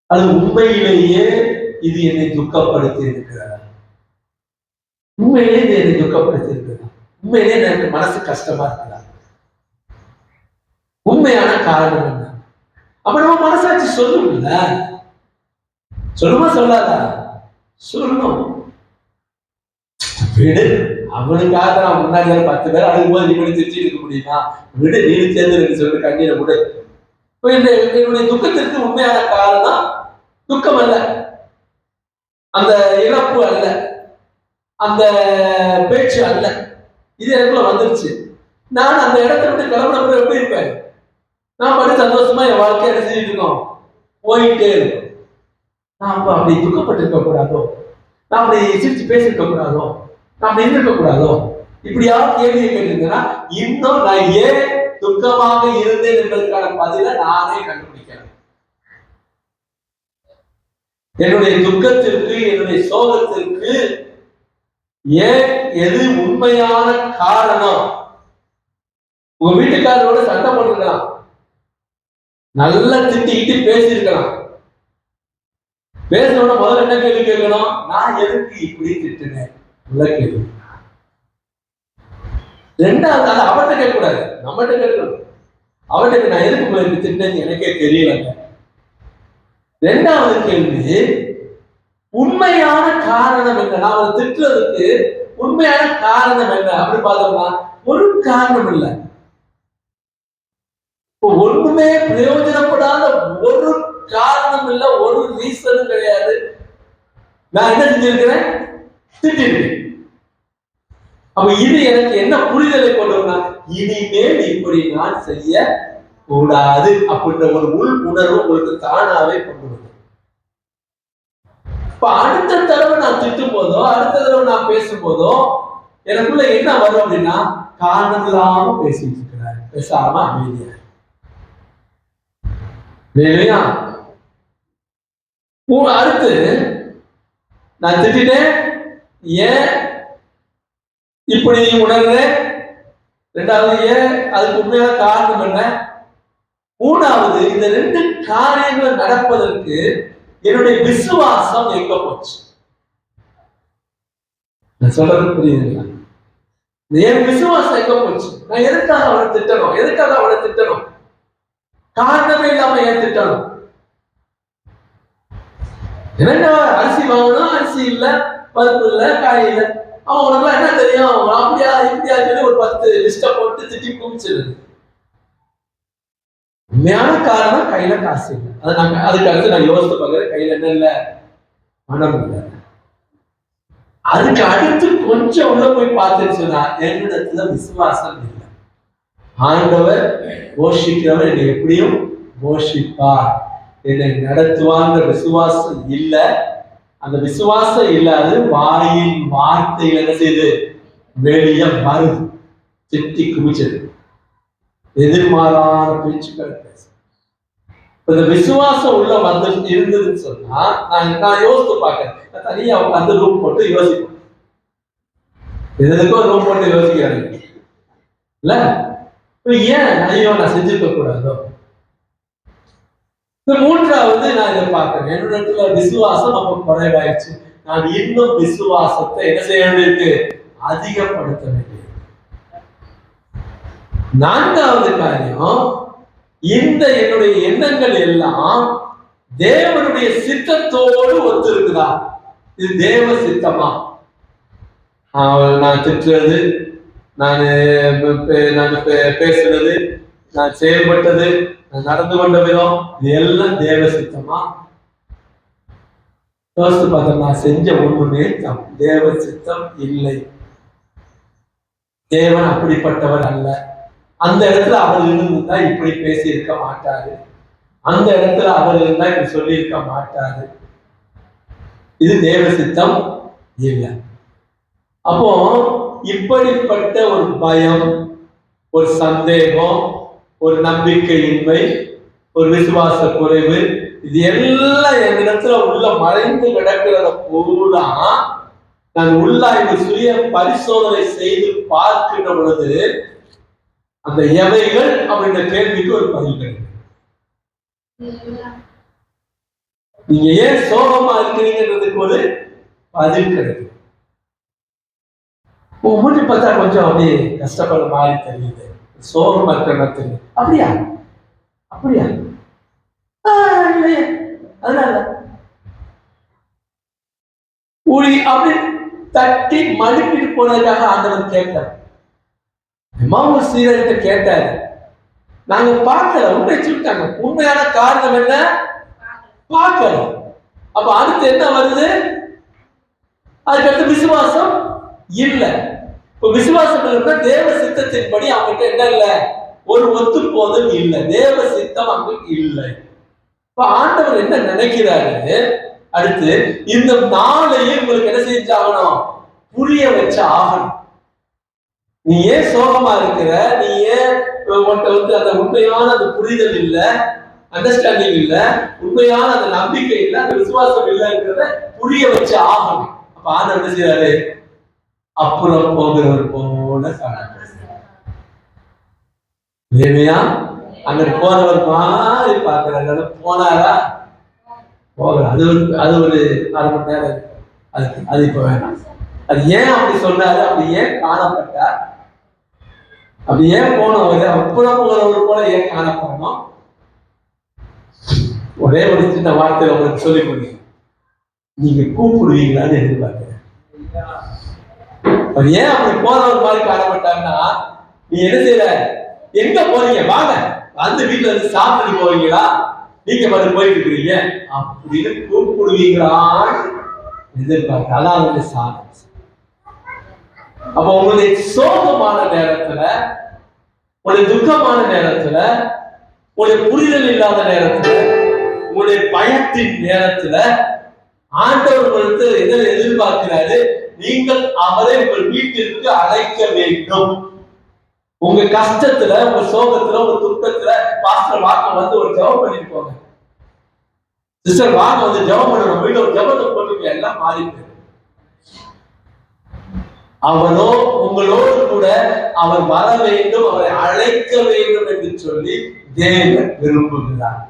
அது உண்மையிலேயே இது என்னை துக்கப்படுத்தி இருக்கிறதா? உண்மையிலேயே இது என்னை துக்கப்படுத்தி இருக்கிறதா? உண்மையிலேயே எனக்கு மனசு கஷ்டமா இருக்குதா? உண்மையான காரணம் என்ன? அப்ப நம்ம மனசாட்சி சொல்லும்ல, சொல்லுமா சொல்லாதா? சொல்லணும். விடு, அவனுக்காக நான் முன்னாடி 10 பேர் அழுகும்போது நீ பண்ணி திருச்சி இருக்க முடியுமா? விடு, நீ சேர்ந்து சொல்லு, கண்ணீரை விடு. என்னுடைய துக்கத்திற்கு உண்மையான காரணம் துக்கம் அல்ல, அந்த இழப்பு அல்ல, அந்த பேச்சு அல்ல. இது எனக்குள்ள வந்துருச்சு. நான் அந்த இடத்த விட்டு கிளம்பின எப்படி இருப்பேன்? நான் படி சந்தோஷமா என் வாழ்க்கையை செஞ்சுட்டு இருக்கோம், போயிட்டே இருக்கும். நான் அப்ப அப்படி துக்கப்பட்டு இருக்க கூடாதோ, நான் அப்படி சிரிச்சு பேசிருக்க கூடாதோ, நான் அப்படி இருந்திருக்க கூடாதோ, இப்படியாவது கேள்வியை கேட்டிருந்தேன்னா இன்னும் நான் ஏன் துக்கமாக இருந்தேன் என்பதற்கான பதிலை நானே கண்டுபிடிக்கிறேன். என்னுடைய துக்கத்திற்கு, என்னுடைய சோகத்திற்கு ஏன் எது உண்மையான காரணம்? உங்க வீட்டுக்காரரோட சண்டை போட்டிருக்கலாம், நல்லா திட்டிக்கிட்டு பேசியிருக்கலாம். பேசணும்னா முதல்ல என்ன கேள்வி கேட்கணும்? நான் எதுக்கு இப்படி திட்டுனேன்? நல்ல கேள்வி. ரெண்டாவது, அதை அவர்கிட்ட கேட்கக்கூடாது, நம்மகிட்ட கேட்கணும். அவர்கிட்ட நான் எதுக்கு உங்களுக்கு திட்டேன்னு எனக்கே தெரியலங்க. ரெண்டாவது கேள்வி, உண்மையான காரணம் என்ன? நான் அவரை திட்டுறதுக்கு உண்மையான காரணம் என்ன அப்படி பார்த்தோம்னா ஒரு காரணம் இல்லை. ஒண்ணுமே பிரயோஜனப்படாத ஒரு காரணம் இல்லை, ஒரு ரீசனும் கிடையாது. நான் என்ன செஞ்சிருக்கிறேன்? திட்டிருக்கேன். அப்ப இது எனக்கு என்ன புரிதலை கொண்டு வந்தா, இனிமேல் இப்படி நான் செய்ய கூடாது அப்படின்ற ஒரு உள் உணர்வு உங்களுக்கு தானாவே கொண்டு வரும். இப்ப அடுத்த தடவை நான் திட்டும் போதோ, அடுத்த தடவை நான் பேசும் போதோ எனக்குள்ள என்ன வரும் அப்படின்னா, காரணம் இல்லாம பேசிட்டு இருக்கிறார், பேசாம அமைதியா இல்லையா? அடுத்து நான் திட்டேன், ஏன் இப்படி உணர்றேன்? ரெண்டாவது, ஏன் அதுக்கு உண்மையான காரணம் என்ன? மூணாவது, இந்த 2 காரியங்கள் நடப்பதற்கு என்னுடைய விசுவாசம் எங்க போச்சு? நான் சொல்றது புரியுதுங்களா? என் விசுவாசம் எங்க போச்சு? நான் எதுக்காக அவனை திட்டணும்? எதுக்காக அவனை திட்டணும்? காரணமே இல்லாம ஏன் திட்டணும்? என்ன, அரிசி வாங்கணும், அரிசி இல்ல, பருப்பு இல்ல, காய் இல்ல, அவனுக்கு என்ன தெரியும்? அப்படியா இப்படியா சொல்லி ஒரு 10 லிஸ்ட போட்டு திட்டி குமிச்சிருது. உண்மையான காரணம் கையில காசு இல்லை. அதை நாங்க அதுக்கு அடுத்து நான் யோசித்து பார்க்கிறேன், கையில என்ன இல்லை? பணம் இல்லை. அதுக்கு அடுத்து கொஞ்சம் உள்ள போய் பார்த்துன்னு சொன்னா என்னிடத்துல விசுவாசம் இல்லை. ஆண்டவர் போஷிக்கிறவர் என்னை எப்படியும் போஷிப்பார், என்னை நடத்துவாங்கிற விசுவாசம் இல்லை. அந்த விசுவாசம் இல்லாது வாயின் வார்த்தைகள் என்ன செய்யுது? வெளியே வருது, திட்டி குமிச்சது, எதிர்மாறான பேச்சுக்கள் பேச. இந்த விசுவாசம் உள்ள வந்து இருந்ததுன்னு சொன்னா நான் யோசித்து பார்க்கிறேன். தனியா அந்த ரூம் போட்டு யோசிப்பேன். எதுக்கும் ரூம் போட்டு யோசிக்கிறாங்க இல்ல? ஏன் ஐயோ நான் செஞ்சிருக்க கூடாதோ? இந்த மூன்றாவது நான் இதை பார்க்கிறேன், என்னிடத்துல விசுவாசம் அப்ப குறைவாயிடுச்சு. நான் இன்னும் விசுவாசத்தை என்ன செய்ய வேண்டியிருக்கு? அதிகப்படுத்த வேண்டியது. நான்காவது காரியம், இந்த என்னுடைய எண்ணங்கள் எல்லாம் தேவனுடைய சித்தத்தோடு ஒத்து இருக்குதா? இது தேவ சித்தமா? நான் திட்டுறது, நான் பேசுறது, நான் செயல்பட்டது, நான் நடந்து கொண்ட விதம், இது எல்லாம் தேவ சித்தமா? யோசித்து பார்த்தா நான் செஞ்ச ஒண்ணுமே தேவ சித்தம் இல்லை. தேவன் அப்படிப்பட்டவர் அல்ல. அந்த இடத்துல அவர் இருந்தா இப்படி பேசி இருக்க மாட்டாரு, அந்த இடத்துல அவர் இருந்தா இப்படி சொல்லி இருக்க மாட்டாரு. இது தேவ சித்தம் இல்லை. அப்போ இப்படிப்பட்ட ஒரு பயம், ஒரு சந்தேகம், ஒரு நம்பிக்கையின்மை, ஒரு விசுவாச குறைவு, இது எல்லாம் என்னிடத்துல உள்ள மறைந்து கிடக்கிறத பூரா நான் உள்ளாய்வு சுய பரிசோதனை செய்து பார்க்கின்ற பொழுது அந்த எவைகள் அப்படின்ற கேள்விக்கு ஒரு பதில் கிடைக்கும். நீங்க ஏன் சோகமா இருக்கிறீங்கன்றதுக்கு ஒரு பதில் கிடைக்கும். மூஞ்சி பார்த்தா கொஞ்சம் அப்படியே கஷ்டப்படுற மாதிரி தெரியுது, சோகமா இருக்கிற தெரியுது. அப்படியா அப்படியா இல்லையே, அதனால ஊழி அப்படி தட்டி மழுப்பிட்டு போனதுக்காக ஆண்டவர் கேட்டார். சீரர்கிட்ட கேட்டாரு, நாங்க பார்க்கல, உண்மை சொல்லிட்டாங்க. உண்மையான காரணம் என்ன? பார்க்கல. அப்ப அடுத்து என்ன வருது? அதுக்கடுத்து விசுவாசம் இல்ல. இப்ப விசுவாசம் இல்லைன்னா தேவ சித்தத்தின்படி அவங்ககிட்ட என்ன இல்ல, ஒரு ஒத்து போதல் இல்லை, தேவ சித்தம் அங்கு இல்லை. இப்ப ஆண்டவர் என்ன நினைக்கிறாரு? அடுத்து இந்த நாளையும் உங்களுக்கு என்ன செஞ்சாகணும்? புரிய வச்ச ஆகணும். நீ ஏன் சோகமா இருக்கிற? நீ ஏன் அந்த உண்மையான அந்த புரிதல் இல்ல, அண்டர்ஸ்டாண்டிங் இல்ல, உண்மையான அந்த நம்பிக்கை இல்ல, அந்த விசுவாசம் இல்லைங்கிறத புரிய வச்சு ஆகணும். அப்ப ஆண்டவர் என்ன செய்யறாரு? அப்புறம் போகிறவர் போல இல்லையா? அங்க போறவர் மாதிரி பாக்குறாங்க. போனாரா? போகிற அது ஒரு அரை மணி நேரம். அது இப்ப வேணாம். அது ஏன் அப்படி சொன்னாரு? அப்படி ஏன் காணப்பட்டார்? அப்படி ஏன் போனவர் அப்புறம் போகிறவர் போல ஏன் காணப்படணும்? ஒரே ஒரு சின்ன வார்த்தையில உங்களுக்கு சொல்லிக் கொடுங்க. நீங்க கூப்பிடுவீங்களான்னு எதிர்பார்க்கிறேன். ஏன் அப்படி போறவர் மாதிரி காணப்பட்டாங்கன்னா, நீ என்ன செய்யற? எங்க போறீங்க? வாங்க வந்து வீட்டுல இருந்து சாப்பிட்டு போவீங்களா? நீங்க மட்டும் போயிட்டு இருக்கிறீங்க அப்படின்னு கூப்பிடுவீங்களான்னு எதிர்பார்க்க. அதான் அவங்களுடைய சாதனை. அப்ப உங்களுடைய சோகமான நேரத்துல, உங்களுடைய துக்கமான நேரத்துல, உங்களுடைய புரிதல் இல்லாத நேரத்துல, உங்களுடைய பயத்தின் நேரத்துல ஆண்டவர் உங்களுக்கு எதை எதிர்பார்க்கிறாரு? நீங்கள் அவரை உங்கள் வீட்டிற்கு அழைக்க வேண்டும். உங்க கஷ்டத்துல, உங்க சோகத்துல, உங்க துக்கத்துல பாஸ்டர் வாங்க வந்து ஒரு ஜெபம் பண்ணிட்டு போங்க. சிஸ்டர் வாங்க வந்து ஜெபம் பண்ணணும். வீட்டுல ஒரு ஜெபத்தை போட்டுங்க, எல்லாம் மாறி போயிடும். அவனோ உங்களோடு கூட அவர் வர வேண்டும், அவரை அழைக்க வேண்டும் என்று சொல்லி தேவன் விரும்புகிறார்.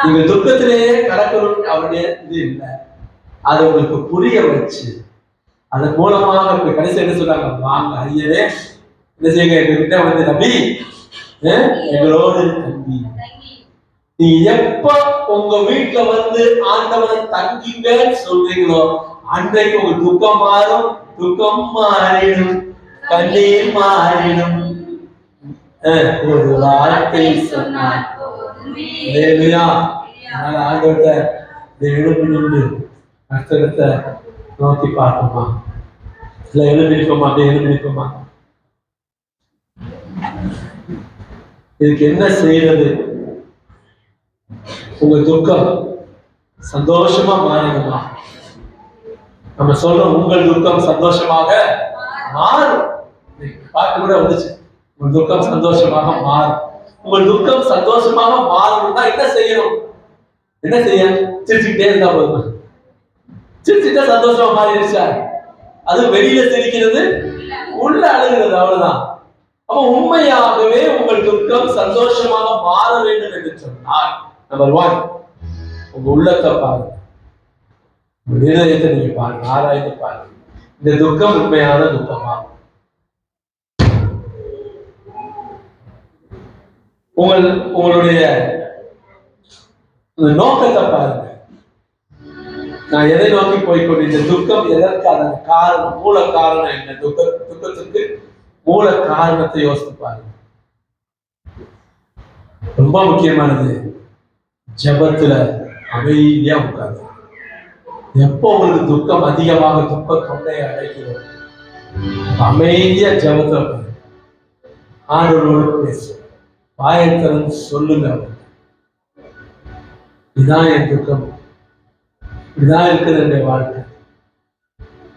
நீங்க துக்கத்திலேயே கடக்கணும் அவருடைய இது இல்லை. அதை உங்களுக்கு புரிய வச்சு அதன் மூலமாக கடைசி என்ன சொல்றாங்க? வாங்க ஐயரே, என்ன செய்யுங்க, எங்ககிட்ட வந்து நபி எங்களோடு தங்கி. நீ எப்ப உங்க வீட்டுல வந்து ஆண்டவனை தங்கிங்கன்னு சொல்றீங்களோ அன்றைக்கு உங்க துக்கம் மாறும், துக்கம் மாறிடும், கண்ணீர் மாறிடும். ஒரு வார்த்தை சொன்னார். ஆண்டவர்கிட்ட எழுப்பி நின்று கஷ்டத்தை நோக்கி பார்ப்போமா? இல்ல எழுப்பி நிற்போமா? அப்படியே எழுப்பி நிற்போமா? இதுக்கு என்ன செய்யறது? உங்க துக்கம் சந்தோஷமா மாறணுமா? நம்ம சொல்றோம் உங்கள் துக்கம் சந்தோஷமாக மாறும். பாட்டு கூட வந்துச்சு, உங்கள் துக்கம் சந்தோஷமாக மாறும். உங்கள் துக்கம் சந்தோஷமாக மாறணும்னா என்ன செய்யணும்? என்ன செய்ய? சிரிச்சுக்கிட்டே இருந்தா போதும். சிரிச்சுட்டா சந்தோஷமா மாறிடுச்சா? அது வெளியில சிரிக்கிறது, உள்ள அழுகிறது, அவ்வளவுதான். அப்ப உண்மையாகவே உங்கள் துக்கம் சந்தோஷமாக மாற வேண்டும் என்று சொன்னால் நம்பர் 1, உங்க உள்ளத்தை பாருங்க, உங்க இதயத்தை நீங்க பாருங்க, ஆராய்ந்து பாருங்க. இந்த துக்கம் உண்மையான துக்கமா? உங்களுடைய நோக்கத்தை பாருங்க. நான் எதை நோக்கி போய்கொண்டு, இந்த துக்கம் எதற்கான காரணம், மூல காரணம் என்ன? துக்கத்துக்கு மூல காரணத்தை யோசித்து பாருங்க. ரொம்ப முக்கியமானது, ஜெபத்துல அமைதியா உட்கார்ந்து. எப்போ உங்களுக்கு துக்கம் அதிகமாக துக்க தொண்டையை அடைக்கிறோம், அமைதியா ஜெபத்துல ஆண்டவரோடு பேசு, வாயை திறந்து சொல்லுங்க. இதுதான் என் துக்கம், இதுதான் இருக்குது என்னுடைய வாழ்க்கை.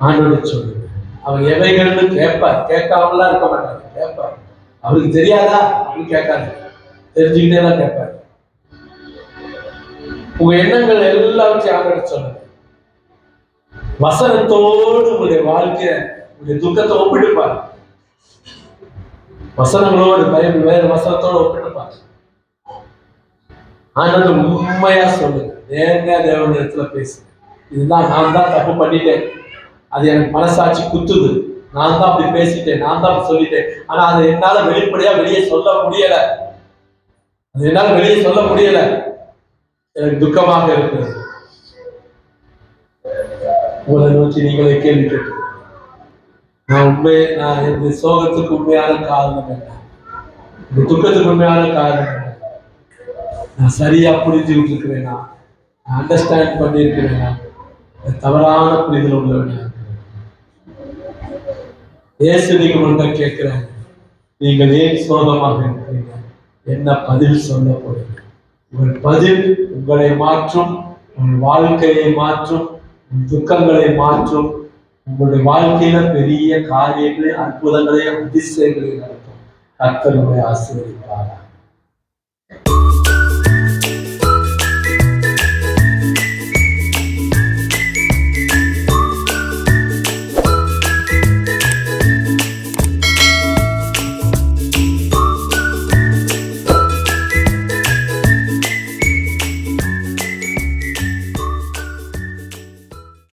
ஆண்டவரை சொல்லுங்க. அவர் எவைகள்னு கேட்பார், கேட்காமலாம் இருக்க மாட்டார், கேட்பார். அவருக்கு தெரியாதா அப்படின்னு கேட்காது, தெரிஞ்சுக்கிட்டே தான் கேட்பார். உங்க எண்ணங்கள் எல்லாவற்றையும் ஆண்டவரை சொல்லுங்க. வசனத்தோடு உங்களுடைய வாழ்க்கைய, உங்களுடைய துக்கத்தை ஒப்பிட்டுப்பார். வசனங்களோடு, பைபிள் வேற வசனத்தோடு ஒப்பிட்டுப்பார். ஆண்டவர் உண்மையா சொல்லுங்க, நேர்மையா தேவனுடைய இடத்துல பேசு. இதுதான் நான் தான் தப்பு பண்ணிட்டேன், அது எனக்கு மனசாட்சி குத்துது, நான் தான் அப்படி பேசிட்டேன், நான் தான் அப்படி சொல்லிட்டேன், ஆனா அதை என்னால வெளிப்படையா வெளியே சொல்ல முடியல, அது என்னால வெளியே சொல்ல முடியல, எனக்கு துக்கமாக இருக்கிறது. உங்களை நோக்கி நீங்களே கேள்வி கேட்டு, நான் இந்த சோகத்துக்கு உண்மையான காரணம் என்ன, இந்த துக்கத்துக்கு உண்மையான காரணம் என்ன, நான் சரியா புரிஞ்சுக்கிட்டு இருக்கிறேனா, நான் அண்டர்ஸ்டாண்ட் பண்ணியிருக்கிறேனா, தவறான புரிதல் உள்ளவனா. இயேசு நீங்க மட்டும் கேட்கிறேன், நீங்கள் ஏன் சோகமாக இருக்கிறீங்க, என்ன பதில் சொல்ல போறீங்க? உங்கள் பதில் உங்களை மாற்றும், உங்கள் வாழ்க்கையை மாற்றும், துக்கங்களை மாற்றும், உங்களுடைய வாழ்க்கையில பெரிய காரியங்களை, அற்புதங்களை, அதிசயங்களை நடத்தும். கர்த்தர் உங்களை ஆசீர்வதிப்பார்.